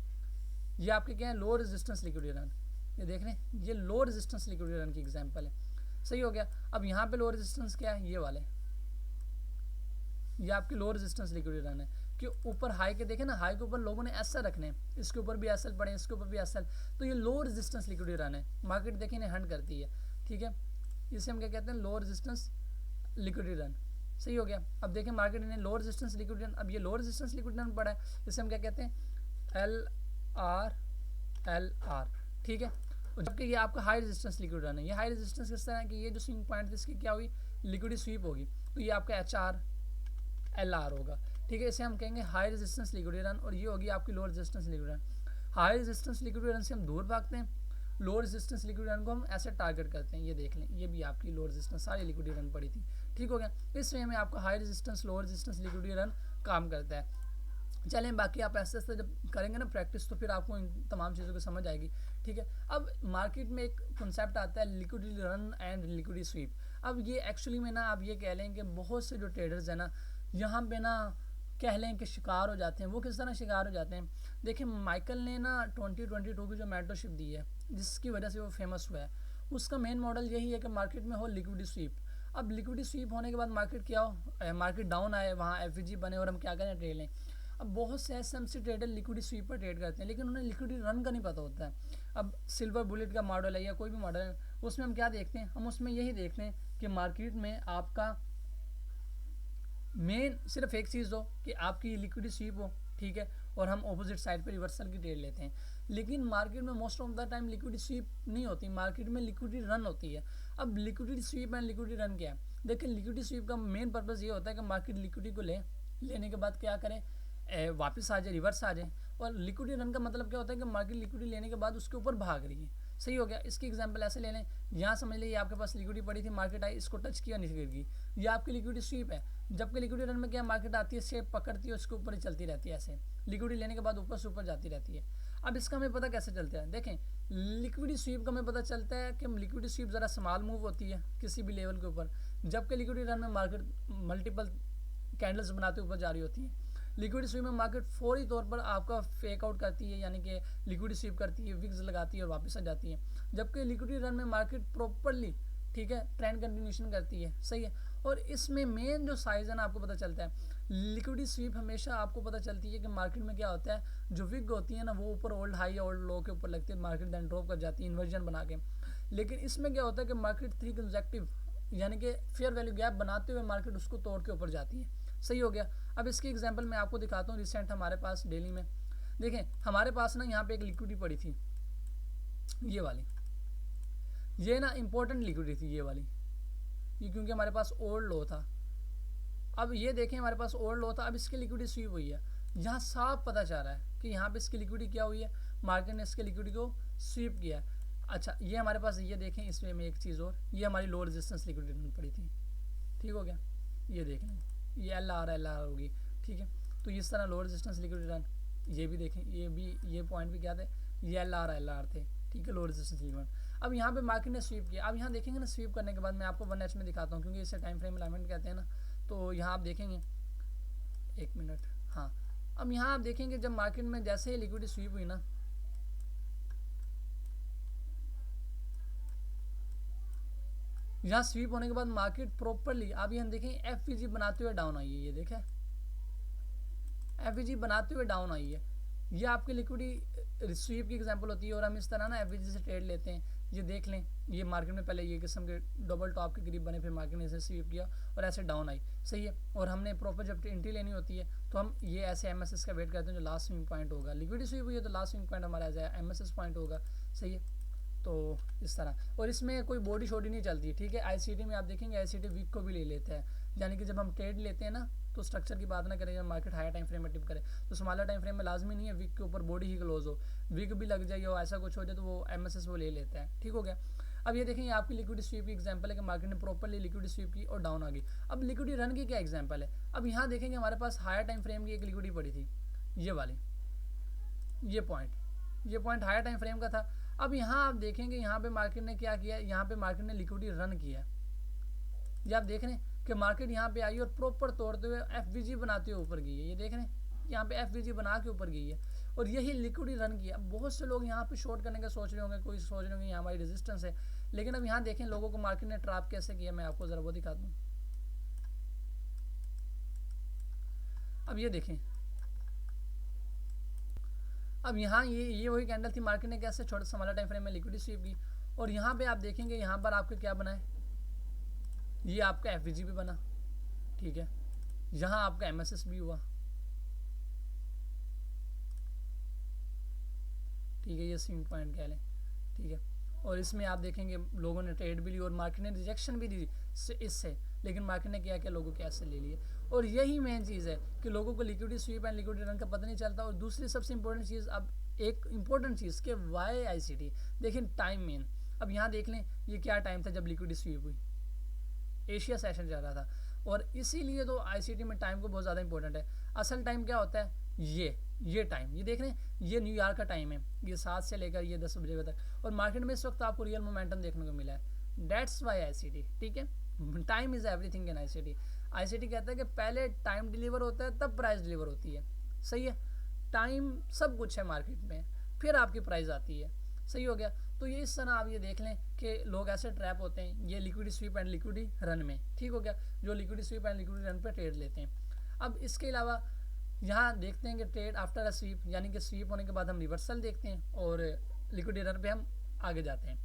ये आपके क्या है, लो रेजिस्टेंस लिक्विडिटी रन, ये देख रहे हैं, ये लो रेजिस्टेंस लिक्विडिटी रन की एग्जांपल है, सही हो गया। अब यहाँ पे लो रेजिस्टेंस क्या है, ये वाले, ये आपकी लो रेजिस्टेंस लिक्विडिटी रन है कि ऊपर हाई के देखें ना, हाई के ऊपर लोगों ने ऐसा रखने हैं, इसके ऊपर भी एसएल पड़े, इसके ऊपर भी एसएल, तो ये लो रेजिस्टेंस लिक्विडिटी रन है, मार्केट देखें इन्हें हंट करती है, ठीक है, इसे हम क्या कहते हैं, लो रेजिस्टेंस लिक्विडिटी रन, सही हो गया। अब देखें मार्केट ने लो रेजिस्टेंस लिक्विडिटी रन, अब ये लो रेजिस्टेंस लिक्विडिटी रन पड़ा है, इसे हम क्या कहते हैं, LR, ठीक है। जबकि ये आपका हाई रेजिस्टेंस लिक्विडिटी रन है, ये हाई रेजिस्टेंस किस तरह है कि ये जो स्विंग पॉइंट थी इसकी क्या हुई, लिक्विडिटी स्वीप होगी, तो ये आपका HRLR होगा, ठीक है। इसे हम कहेंगे हाई रेजिस्टेंस लिक्विडिटी रन, और ये होगी आपकी low resistance liquidity run. High resistance liquidity run से हम दूर भागते हैं, लो रेजिस्टेंस लिक्विडिटी रन को हम ऐसे टारगेट करते हैं, ये देख लें, ये भी आपकी लो रेजिस्टेंस सारी लिक्विडिटी रन पड़ी थी, ठीक हो गया। इस वे में आपका high resistance low resistance liquidity run काम करता है। चलें, बाकी आप ऐसे ऐसे जब करेंगे ना प्रैक्टिस, तो फिर आपको इन तमाम चीज़ों की समझ आएगी, ठीक है। अब मार्केट में एक कॉन्सेप्ट आता है liquidity run and liquidity SVEEP. अब ये एक्चुअली में ना आप ये कह लें कि बहुत से जो ट्रेडर्स हैं ना, यहाँ पे ना कह लें कि शिकार हो जाते हैं। वो किस तरह शिकार हो जाते हैं, देखिए माइकल ने ना 2022 की जो मेंटरशिप दी है, जिसकी वजह से वो फेमस हुआ है, उसका मेन मॉडल यही है कि मार्केट में हो लिक्विडिटी स्वीप। अब लिक्विडिटी स्वीप होने के बाद मार्केट क्या हो, मार्केट डाउन आए, वहाँ एफवीजी बने और हम क्या करें, ट्रेड लें। अब बहुत से एसएमसी ट्रेडर लिक्विडिटी स्वीप पर ट्रेड करते हैं, लेकिन उन्हें लिक्विडिटी रन का नहीं पता होता है। अब सिल्वर बुलेट का मॉडल है या कोई भी मॉडल है, उसमें हम क्या देखते हैं, हम उसमें यही देखते हैं कि मार्केट में आपका मेन सिर्फ एक चीज़ हो कि आपकी लिक्विडिटी स्वीप हो, ठीक है, और हम ऑपोजिट साइड पे रिवर्सल की ट्रेड लेते हैं। लेकिन मार्केट में most of the time liquidity SVEEP नहीं होती, मार्केट में लिक्विडिटी रन होती है। अब liquidity SVEEP and liquidity run क्या है, देखिए लिक्विडिटी स्वीप का मेन पर्पज़ ये होता है कि मार्केट लिक्विडिटी को लेने के बाद क्या करें, वापस आ जाए, रिवर्स आ जाए। और लिक्विडिटी रन का मतलब क्या होता है कि मार्केट लिक्विडिटी लेने के बाद उसके ऊपर भाग रही है, सही हो गया। इसकी एग्जांपल ऐसे ले लें, यहाँ समझ लीजिए आपके पास लिक्विडिटी पड़ी थी, मार्केट आई, इसको टच किया, नीचे गिर गई, ये आपकी लिक्विडिटी स्वीप है। जबकि लिक्विडिटी रन में क्या, मार्केट आती है, शेप पकड़ती है, उसके ऊपर ही चलती रहती है, ऐसे लिक्विडिटी लेने के बाद ऊपर से ऊपर जाती रहती है। अब इसका हमें पता कैसे चलता है, देखें लिक्विडिटी स्वीप का हमें पता चलता है कि लिक्विडिटी स्वीप ज़रा स्मॉल मूव होती है किसी भी लेवल के ऊपर, जबकि लिक्विडिटी रन में मार्केट मल्टीपल कैंडल्स बनाते ऊपर जा रही होती है। लिक्विडिटी स्वीप में मार्केट फौरी तौर पर आपका फेक आउट करती है, यानी कि लिक्विडिटी स्वीप करती है, विक्स लगाती है और वापस आ जाती है। जबकि लिक्विडिटी रन में मार्केट प्रॉपरली, ठीक है, ट्रेंड कंटिन्यूशन करती है, सही है। और इसमें मेन जो साइज है ना आपको पता चलता है, लिक्विडिटी स्वीप हमेशा आपको पता चलती है कि मार्केट में क्या होता है, जो विग होती है ना वो ऊपर ओल्ड हाई या ओल्ड लो के ऊपर लगती है, मार्केट देन ड्रॉप कर जाती है इन्वर्जन बना के। लेकिन इसमें क्या होता है कि मार्केट 3 कंसेक्टिव यानी कि फेयर वैल्यू गैप बनाते हुए मार्केट उसको तोड़ के ऊपर जाती है, सही हो गया। अब इसकी एग्जांपल मैं आपको दिखाता हूँ, रिसेंट हमारे पास डेली में देखें, हमारे पास ना यहाँ पे एक लिक्विडिटी पड़ी थी, ये वाली, ये ना इंपॉर्टेंट लिक्विडिटी थी, ये वाली, ये क्योंकि हमारे पास ओल्ड लो था। अब ये देखें हमारे पास ओल्ड लो था, अब इसकी लिक्विडिटी स्वीप हुई है, यहाँ साफ पता चल रहा है कि यहाँ पे इसकी लिक्विडिटी क्या हुई है, मार्केट ने इसके लिक्विडिटी को स्वीप किया है। अच्छा ये हमारे पास, ये देखें इसमें में एक चीज़ और, ये हमारी लो रेजिस्टेंस लिक्विडिटी पड़ी थी, ठीक हो गया, ये देख लें, ये LR होगी, ठीक है। तो इस तरह लो रेजिस्टेंस लिक्विडिटी रन, ये भी देखें, ये पॉइंट भी क्या थे, ये LR थे, ठीक है, लो रेजिस्टेंस लिक्विडिटी। अब यहाँ पे मार्केट ने स्वीप किया। अब यहाँ देखेंगे ना, स्वीप करने के बाद मैं आपको 1H में दिखाता हूँ, क्योंकि इसे टाइम फ्रेम अलाइनमेंट कहते हैं ना। तो यहाँ आप देखेंगे, एक मिनट, हाँ, अब यहाँ आप देखेंगे जब मार्केट में जैसे ही लिक्विडिटी स्वीप हुई ना, यहाँ स्वीप होने के बाद मार्केट प्रॉपरली, अभी हम देखें एफवीजी बनाते हुए डाउन आई है, ये देखें एफवीजी बनाते हुए डाउन आई है, ये आपकी लिक्विडिटी स्वीप की एग्जांपल होती है। और हम इस तरह ना एफवीजी से ट्रेड लेते हैं, ये देख लें, ये मार्केट में पहले ये किस्म के डबल टॉप के करीब बने, फिर मार्केट ने इसे स्वीप किया और ऐसे डाउन आई, सही है। और हमने प्रॉपर जब एंट्री लेनी होती है तो हम ये ऐसे एमएसएस का वेट करते हैं, जो लास्ट स्विंग पॉइंट होगा, लिक्विडिटी स्वीप हुई है तो लास्ट स्विंग पॉइंट हमारा एज एमएसएस पॉइंट होगा, सही है। तो इस तरह, और इसमें कोई बॉडी शॉडी नहीं चलती, ठीक है। आईसीटी में आप देखेंगे आईसीटी वीक को भी ले लेता है, यानी कि जब हम ट्रेड लेते हैं ना तो स्ट्रक्चर की बात ना करें, जब मार्केट हायर टाइम फ्रेम में टिप करे तो स्मॉलर टाइम फ्रेम में लाजमी नहीं है वीक के ऊपर बॉडी ही क्लोज हो, वीक भी लग जाए और ऐसा कुछ हो जाए तो वो एमएसएस वो ले लेता है, ठीक हो गया। अब ये देखें, आपकी लिक्विडिटी स्वीप की एग्जांपल है कि मार्केट ने प्रॉपरली लिक्विडिटी स्वीप की और डाउन आ गई। अब लिक्विडिटी रन की क्या एग्जांपल है, अब यहाँ देखेंगे हमारे पास हायर टाइम फ्रेम की एक लिक्विडिटी पड़ी थी, ये वाली, ये पॉइंट हायर टाइम फ्रेम का था। अब यहाँ आप देखेंगे यहाँ पे मार्केट ने क्या किया, यहाँ पे मार्केट ने लिक्विडिटी रन किया, ये आप देख रहे हैं कि मार्केट यहाँ पे आई और प्रॉपर तोड़ते हुए एफवीजी बनाते हुए ऊपर गई है, ये देख रहे हैं यहाँ पे एफवीजी बना के ऊपर गई है और यही लिक्विडिटी रन किया। अब बहुत से लोग यहाँ पे शॉर्ट करने का सोच रहे होंगे, कोई सोच रहे होंगे यहाँ हमारी रेजिस्टेंस है, लेकिन अब यहाँ देखें लोगों को मार्केट ने ट्रैप कैसे किया, मैं आपको ज़रा वो दिखा दूँ। अब ये देखें, अब यहाँ ये वही कैंडल थी, मार्केट ने कैसे छोटा स्मॉलर टाइम फ्रेम में लिक्विडिटी स्वीप की और यहाँ पे आप देखेंगे यहाँ पर आपके क्या बना है, ये आपका एफवीजी भी बना, ठीक है, यहाँ आपका एमएसएस भी हुआ, ठीक है, ये स्विंग पॉइंट कह लें, ठीक है। और इसमें आप देखेंगे लोगों ने ट्रेड भी ली और मार्केट ने रिजेक्शन भी दी इससे, लेकिन मार्केट ने क्या किया, लोगों के ऐसे ले लिए। और यही मेन चीज़ है कि लोगों को liquidity SVEEP and liquidity run का पता नहीं चलता। और दूसरी सबसे इंपॉर्टेंट चीज़, अब एक इंपॉर्टेंट चीज़ कि वाई आईसीटी, देखिए टाइम मेन। अब यहाँ देख लें ये क्या टाइम था जब लिक्विडिटी स्वीप हुई, एशिया सेशन चल रहा था, और इसीलिए तो आईसीटी में टाइम को बहुत ज़्यादा इंपॉर्टेंट है। असल टाइम क्या होता है, ये टाइम, ये देख रहे हैं, ये न्यूयॉर्क का टाइम है, ये 7 से लेकर ये 10 बजे तक, और मार्केट में इस वक्त आपको रियल मोमेंटम देखने को मिला है। दैट्स वाई आईसीटी, ठीक है, time is everything in ICT. ICT कहता है कि पहले टाइम डिलीवर होता है तब प्राइस डिलीवर होती है, सही है, टाइम सब कुछ है मार्केट में, फिर आपकी प्राइस आती है, सही हो गया। तो ये इस तरह आप ये देख लें कि लोग ऐसे ट्रैप होते हैं ये liquidity SVEEP and liquidity run में, ठीक हो गया, जो liquidity SVEEP and liquidity run पे ट्रेड लेते हैं। अब इसके अलावा यहाँ देखते हैं कि ट्रेड आफ्टर अ स्वीप, यानी कि स्वीप होने के बाद हम रिवर्सल देखते हैं और लिक्विडिटी रन पे हम आगे जाते हैं।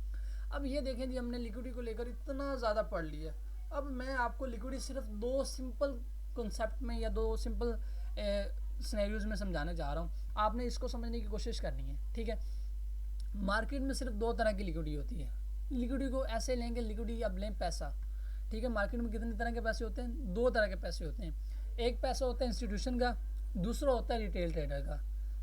अब ये देखें जी, हमने लिक्विडिटी को लेकर इतना ज़्यादा पढ़ लिया, अब मैं आपको लिक्विडिटी सिर्फ 2 सिंपल कॉन्सेप्ट में या 2 सिंपल सिनेरियोज में समझाने जा रहा हूँ, आपने इसको समझने की कोशिश करनी है, ठीक है। मार्केट में सिर्फ 2 तरह की लिक्विडिटी होती है, लिक्विडिटी को ऐसे लेंगे, लिक्विडिटी अब लें पैसा, ठीक है। मार्केट में कितने तरह के पैसे होते हैं, 2 तरह के पैसे होते हैं, एक पैसा होता है इंस्टीट्यूशन का, दूसरा होता है रिटेल ट्रेडर का।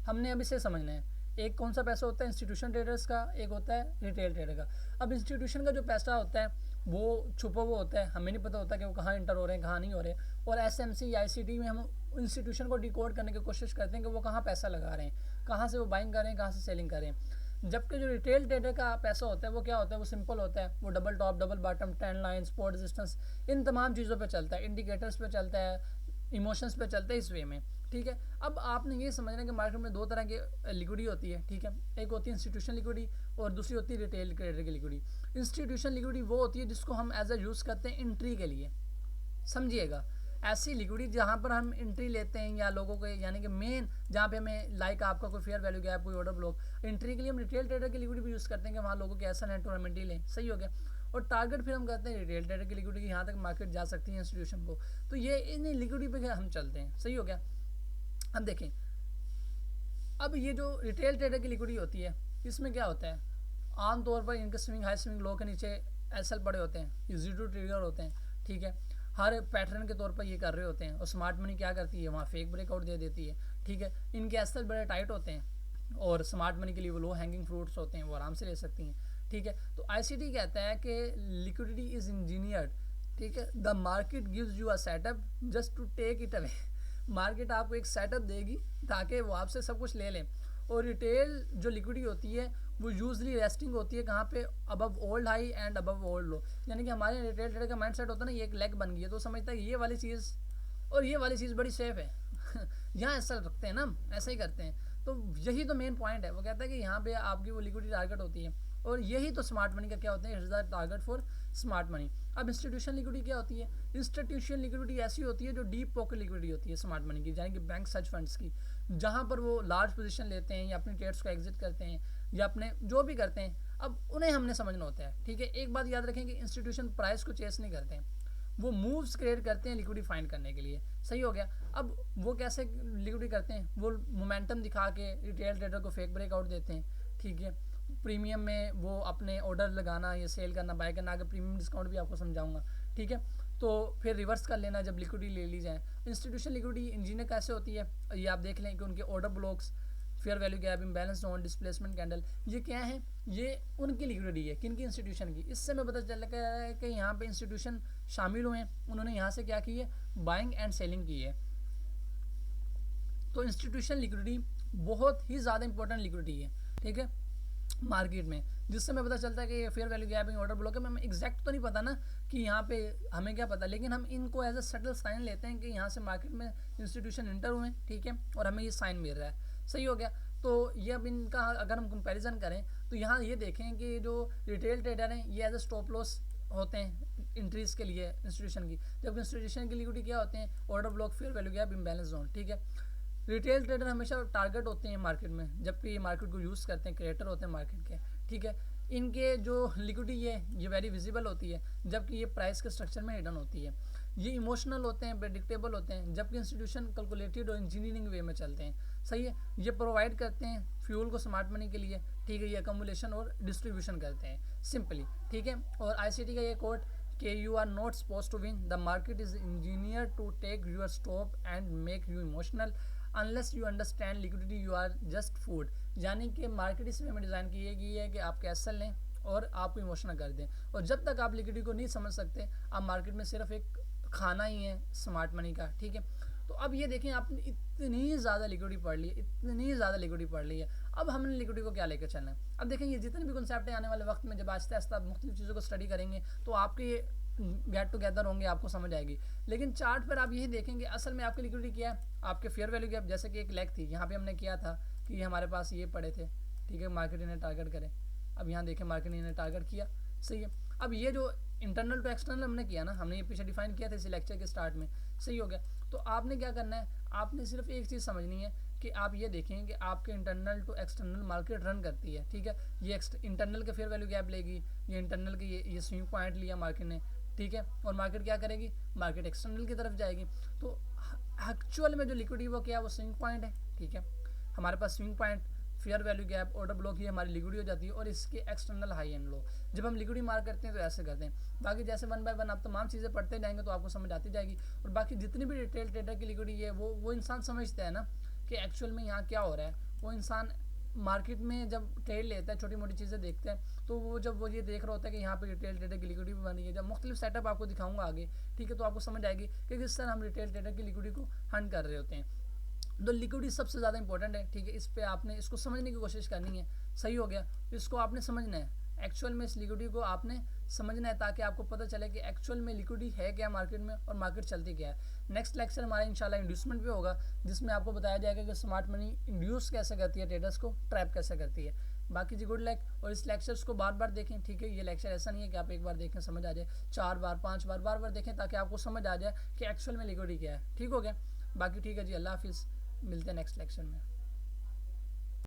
हमने अब इसे समझना है, एक कौन सा पैसा होता है इंस्टीट्यूशन ट्रेडर्स का, एक होता है रिटेल ट्रेडर का। अब इंस्टीट्यूशन का जो पैसा होता है वो छुपा हुआ होता है, हमें नहीं पता होता कि वो कहाँ इंटर हो रहे हैं कहाँ नहीं हो रहे, और एसएमसी या आईसीटी में हम इंस्टीट्यूशन को डिकोड करने की कोशिश करते हैं कि वो कहाँ पैसा लगा रहे हैं, कहाँ से वो बाइंग कर रहे हैं, कहाँ से सेलिंग कर रहे हैं। जबकि जो रिटेल ट्रेडर का पैसा होता है वो क्या होता है, वो सिंपल होता है, वो double top double bottom, trend line, support resistance, इन तमाम चीज़ों पे चलता है, इंडिकेटर्स पे चलता है, इमोशंस पे चलता है, इस वे में, ठीक है। अब आपने ये समझना है कि मार्केट में 2 तरह की लिक्विडिटी होती है, ठीक है, एक होती है इंस्टीट्यूशन लिक्विडिटी और दूसरी होती है रिटेल ट्रेडर की लिक्विडिटी। इंस्टीट्यूशन लिक्विडिटी वो होती है जिसको हम एज अ यूज़ करते हैं एंट्री के लिए, समझिएगा, ऐसी लिक्विडिटी जहाँ पर हम एंट्री लेते हैं या लोगों को, यानी कि मेन जहाँ पे हमें लाइक आपका कोई फेयर वैल्यू गैप, कोई ऑर्डर ब्लॉक, एंट्री के लिए हम रिटेल ट्रेडर की लिक्विडिटी भी यूज़ करते हैं कि वहाँ लोगों के ऐसा एंट्री लें, सही हो गया। और टारगेट फिर हम करते हैं रिटेल ट्रेडर की लिक्विडिटी, यहाँ तक मार्केट जा सकती है इंस्टीट्यूशन को, तो ये इन लिक्विडिटी पे हम चलते हैं, सही हो गया। अब देखें, अब ये जो रिटेल ट्रेडर की लिक्विडिटी होती है इसमें क्या होता है, आमतौर पर इनके स्विंग हाई स्विंग लो के नीचे एसएल पड़े होते हैं, ये जीरो ट्रिगर होते हैं, ठीक है, हर पैटर्न के तौर पर ये कर रहे होते हैं। और स्मार्ट मनी क्या करती है, वहाँ फेक ब्रेकआउट दे देती है, ठीक है। इनके एसएल बड़े टाइट होते हैं और स्मार्ट मनी के लिए वो लो हैंगिंग फ्रूट्स होते हैं, वो आराम से ले सकती हैं, ठीक है। तो आईसीटी कहता है कि लिक्विडिटी इज इंजीनियर्ड, ठीक है, the market gives you a setup just to take it away. Market आपको एक सेटअप देगी ताकि वो आपसे सब कुछ ले लें। और रिटेल जो लिक्विडिटी होती है वो यूजली रेस्टिंग होती है कहाँ पे, above old high and above old low, यानी कि हमारे रिटेल ट्रेडर का माइंड सेट होता है ना, ये एक लेग बन गई है तो समझता है ये वाली चीज़ और ये वाली चीज़ बड़ी सेफ है यहाँ ऐसा रखते हैं ना, ऐसा ही करते हैं। तो यही तो मेन पॉइंट है, वो कहता है कि यहाँ पे आपकी वो लिक्विडिटी टारगेट होती है और यही तो स्मार्ट मनी का क्या होता है, it is the target for smart money. अब इंस्टीट्यूशन लिक्विडिटी क्या होती है, इंस्टीट्यूशन लिक्विडिटी ऐसी होती है जो डीप पॉकेट लिक्विडिटी होती है स्मार्ट मनी की, यानी कि बैंक सच फंड्स की, जहाँ पर वो लार्ज पोजीशन लेते हैं या अपने ट्रेड्स को एग्जिट करते हैं या अपने जो भी करते हैं, अब उन्हें हमने समझना होता है, ठीक है। एक बात याद रखें कि इंस्टीट्यूशन प्राइस को चेस नहीं करते हैं, वो मूव्स क्रिएट करते हैं लिक्विडिटी फाइंड करने के लिए, सही हो गया। अब वो कैसे लिक्विडिटी करते हैं, वो मोमेंटम दिखा के रिटेल ट्रेडर को फेक ब्रेकआउट देते हैं, ठीक है। प्रीमियम में वो अपने ऑर्डर लगाना या सेल करना, बाय करना, आगे प्रीमियम डिस्काउंट भी आपको समझाऊंगा, ठीक है। तो फिर रिवर्स कर लेना जब लिक्विडिटी ले ली जाए। इंस्टीट्यूशन लिक्विडिटी इंजीनियर कैसे होती है, ये आप देख लें कि उनके order blocks, fair value gap, imbalance zone, displacement candle, ये क्या है, ये उनकी लिक्विडिटी है, किन की, इंस्टीट्यूशन की। इससे हमें पता चल रहा है कि यहाँ पे इंस्टीट्यूशन शामिल हुए हैं, उन्होंने यहाँ से क्या की है, बाइंग एंड सेलिंग की है। तो इंस्टीट्यूशन लिक्विडिटी बहुत ही ज़्यादा इंपॉर्टेंट लिक्विडिटी है, ठीक है, मार्केट में, जिससे हमें पता चलता है कि fair value gap, order block है। हमें एग्जैक्ट तो नहीं पता ना कि यहाँ पे हमें क्या पता, लेकिन हम इनको एज अ सटल साइन लेते हैं कि यहाँ से मार्केट में इंस्टीट्यूशन इंटर हुए, ठीक है, और हमें ये साइन मिल रहा है, सही हो गया। तो ये अब इनका अगर हम कंपैरिजन करें तो यहाँ ये देखें कि जो रिटेल ट्रेडर हैं ये एज अ स्टॉप लॉस होते हैं इंट्रीज के लिए इंस्टीट्यूशन की, जबकि इंस्टीट्यूशन की लिक्विडिटी क्या होते हैं, order block, fair value gap, imbalance zone, ठीक है। रिटेल ट्रेडर हमेशा टारगेट होते हैं मार्केट में, जबकि ये मार्केट को यूज़ करते हैं, क्रिएटर होते हैं मार्केट के, ठीक है। इनके जो लिक्विडिटी है ये वेरी विजिबल होती है, जबकि ये प्राइस के स्ट्रक्चर में हिडन होती है। ये इमोशनल होते हैं, प्रेडिक्टेबल होते हैं, जबकि इंस्टीट्यूशन कैलकुलेटेड और इंजीनियरिंग वे में चलते हैं, सही है। ये प्रोवाइड करते हैं फ्यूल को स्मार्ट मनी के लिए, ठीक है, ये अकोमोडेशन और डिस्ट्रीब्यूशन करते हैं सिंपली, ठीक है। और आईसीटी का ये कोट कि you are not suppose to win, the market is engineer to take your stop and make you emotional, unless you understand liquidity you are just food. यानी कि मार्केट इस वे में डिज़ाइन की गई है कि आप कैसे लें और आपको इमोशनल कर दें, और जब तक आप लिक्विडिटी को नहीं समझ सकते, आप मार्केट में सिर्फ एक खाना ही है स्मार्ट मनी का, ठीक है। तो अब ये देखें, आपने इतनी ज़्यादा लिक्विडिटी पढ़ ली है, इतनी ज़्यादा लिक्विडिटी पढ़ ली है, अब हमने लिक्विडिटी को क्या लेकर चलना है। अब देखें, ये जितने भी कॉन्सेप्ट हैं आने वाले वक्त में जब आहिस्ता आहिस्ता मुख्तलिफ चीज़ों को स्टडी करेंगे तो आपके ये गेट टुगेदर होंगे, आपको समझ आएगी। लेकिन चार्ट पर आप यही देखेंगे असल में आपकी लिक्विडिटी क्या है, आपके फेयर वैल्यू गैप, जैसे कि एक लेग थी, यहाँ पे हमने किया था कि हमारे पास ये पड़े थे, ठीक है, मार्केट इन्हें टारगेट करे। अब यहाँ देखें मार्केट ने इन्हें टारगेट किया, सही है। अब ये जो इंटरनल टू एक्सटर्नल हमने किया ना, हमने ये पीछे डिफाइन किया था इसी लेक्चर के स्टार्ट में, सही हो गया। तो आपने क्या करना है, आपने सिर्फ एक चीज़ समझनी है कि आप ये देखें कि आपके internal to external market run करती है, ठीक है। ये इंटरनल के फेयर वैल्यू गैप लेगी, ये इंटरनल के ये स्विंग पॉइंट लिया मार्केट ने, ठीक है, और मार्केट क्या करेगी, मार्केट एक्सटर्नल की तरफ जाएगी। तो एक्चुअल में जो लिक्विडिटी वो क्या है, वो स्विंग पॉइंट है, ठीक है। हमारे पास swing point, fair value gap, order block, ही हमारी लिक्विडिटी हो जाती है, और इसके एक्सटर्नल हाई एंड लो। जब हम लिक्विडिटी मार्क करते हैं तो ऐसे करते हैं। बाकी जैसे वन बाय वन आप तमाम चीज़ें पढ़ते जाएंगे तो आपको समझ आती जाएगी। और बाकी जितनी भी रिटेल ट्रेडर की लिक्विडिटी है वो इंसान समझता है ना कि एक्चुअल में यहाँ क्या हो रहा है। वो इंसान मार्केट में जब ट्रेड लेता है, छोटी मोटी चीज़ें देखते हैं, तो वो जब वो ये देख रहा होता है कि यहाँ पे रिटेल ट्रेडर की लिक्विडिटी बन रही है, जब मुख्तलिफ सेटअप आपको दिखाऊंगा आगे, ठीक है, तो आपको समझ आएगी कि किस तरह हम रिटेल ट्रेडर की लिक्विडिटी को हंट कर रहे होते हैं। तो लिक्विडिटी सबसे ज़्यादा इंपॉर्टेंट है, ठीक है। इस पे आपने इसको समझने की कोशिश करनी है, सही हो गया। इसको आपने समझना है, एक्चुअल में इस लिक्विडिटी को आपने समझना है, ताकि आपको पता चले कि एक्चुअल में लिक्विडिटी है क्या मार्केट में और मार्केट चलती क्या है। नेक्स्ट लेक्चर हमारा इंशाल्लाह इंड्यूसमेंट पे होगा, जिसमें आपको बताया जाएगा कि स्मार्ट मनी इंड्यूस कैसे करती है, ट्रेडर्स को ट्रैप कैसे करती है। बाकी जी गुड लक, और इस लेक्चर्स को बार बार देखें, ठीक है। ये लेक्चर ऐसा नहीं है कि आप एक बार देखें समझ आ जाए, 4 बार 5 बार बार देखें, ताकि आपको समझ आ जाए कि एक्चुअल में लिक्विडिटी क्या है, ठीक हो गया। बाकी ठीक है जी, अल्लाह हाफिज़, मिलते हैं नेक्स्ट लेक्चर में।